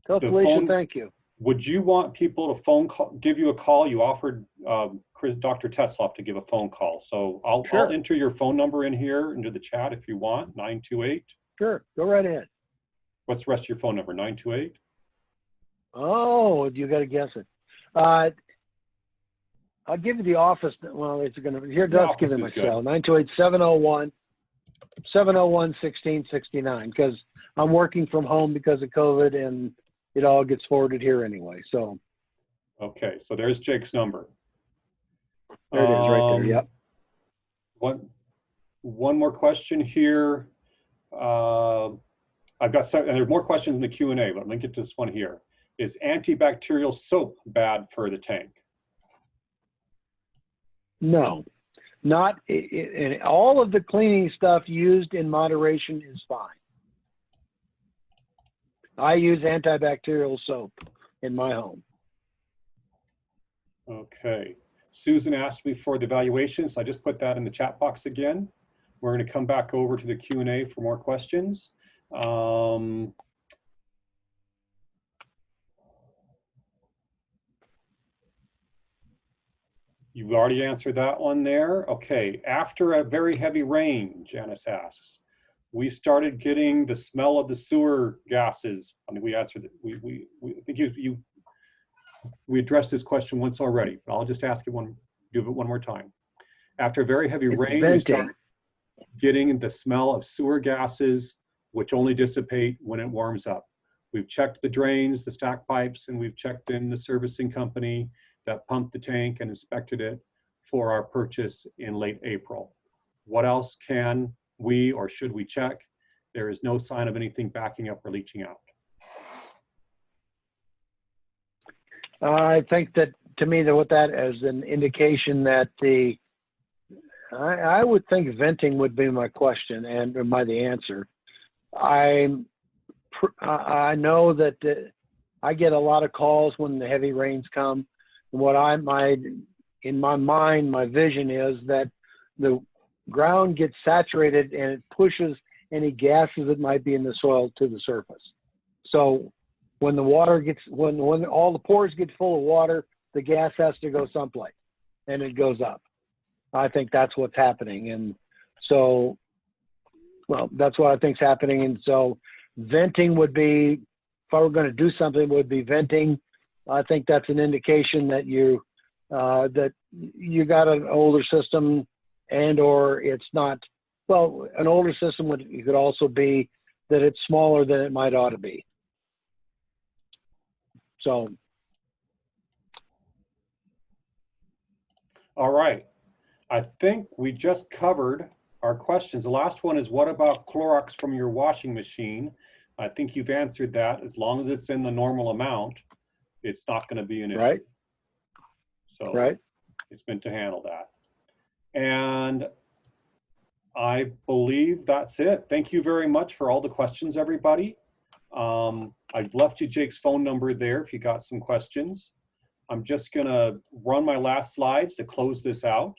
Tell Felicia thank you. Would you want people to give you a call? You offered Dr. Tetzloff to give a phone call. So I'll enter your phone number in here into the chat if you want, 928. Sure, go right ahead. What's the rest of your phone number, 928? Oh, you got to guess it. I'll give you the office. Well, it's going to, here, Doug's giving my cell, 928-701-1669, because I'm working from home because of COVID, and it all gets forwarded here anyway. So. Okay, so there's Jake's number. There it is, right there. Yep. One more question here. I've got some, and there are more questions in the Q&A, but let me get to this one here. Is antibacterial soap bad for the tank? No, not. And all of the cleaning stuff used in moderation is fine. I use antibacterial soap in my home. Okay. Susan asked me for the evaluation, so I just put that in the chat box again. We're going to come back over to the Q&A for more questions. You've already answered that one there. Okay, after a very heavy rain, Janice asks, we started getting the smell of the sewer gases. I mean, we answered it. I think we addressed this question once already, but I'll just ask it give it one more time. After a very heavy rain, we started getting the smell of sewer gases, which only dissipate when it warms up. We've checked the drains, the stack pipes, and we've checked in the servicing company that pumped the tank and inspected it for our purchase in late April. What else can we or should we check? There is no sign of anything backing up or leaching out. I think that, to me, that what that is an indication that I would think venting would be my question and the answer. I know that I get a lot of calls when the heavy rains come. And what in my mind, my vision is that the ground gets saturated and it pushes any gases that might be in the soil to the surface. So when the water gets, when all the pores get full of water, the gas has to go someplace and it goes up. I think that's what's happening. And so, well, that's what I think's happening. And so venting would be, if I were going to do something, would be venting. I think that's an indication that you got an older system, and or it's not, well, an older system could also be that it's smaller than it might ought to be. So. All right. I think we just covered our questions. The last one is, what about Clorox from your washing machine? I think you've answered that. As long as it's in the normal amount, it's not going to be an issue. Right. So right. It's meant to handle that. And I believe that's it. Thank you very much for all the questions, everybody. I've left you Jake's phone number there if you got some questions. I'm just going to run my last slides to close this out.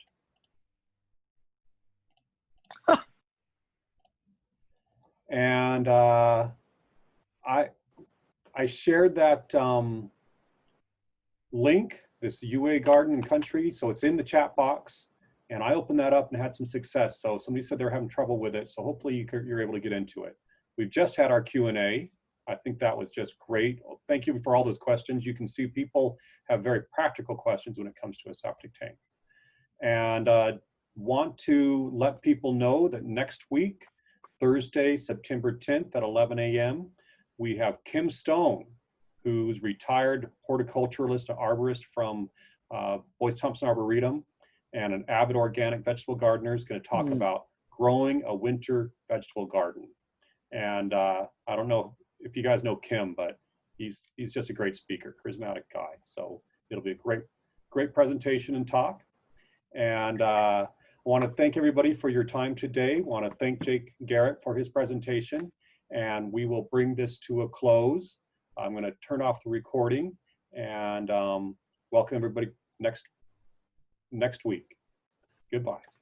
And I shared that link, this UA Garden and Country, so it's in the chat box. And I opened that up and had some success. So somebody said they're having trouble with it. So hopefully you're able to get into it. We've just had our Q&A. I think that was just great. Thank you for all those questions. You can see people have very practical questions when it comes to a septic tank. And want to let people know that next week, Thursday, September 10th at 11 a.m., we have Kim Stone, who's retired horticulturalist, arborist from Boyce Thompson Arboretum, and an avid organic vegetable gardener, is going to talk about growing a winter vegetable garden. And I don't know if you guys know Kim, but he's just a great speaker, charismatic guy. So it'll be a great presentation and talk. And I want to thank everybody for your time today. I want to thank Jake Garrett for his presentation. And we will bring this to a close. I'm going to turn off the recording and welcome everybody next week. Goodbye.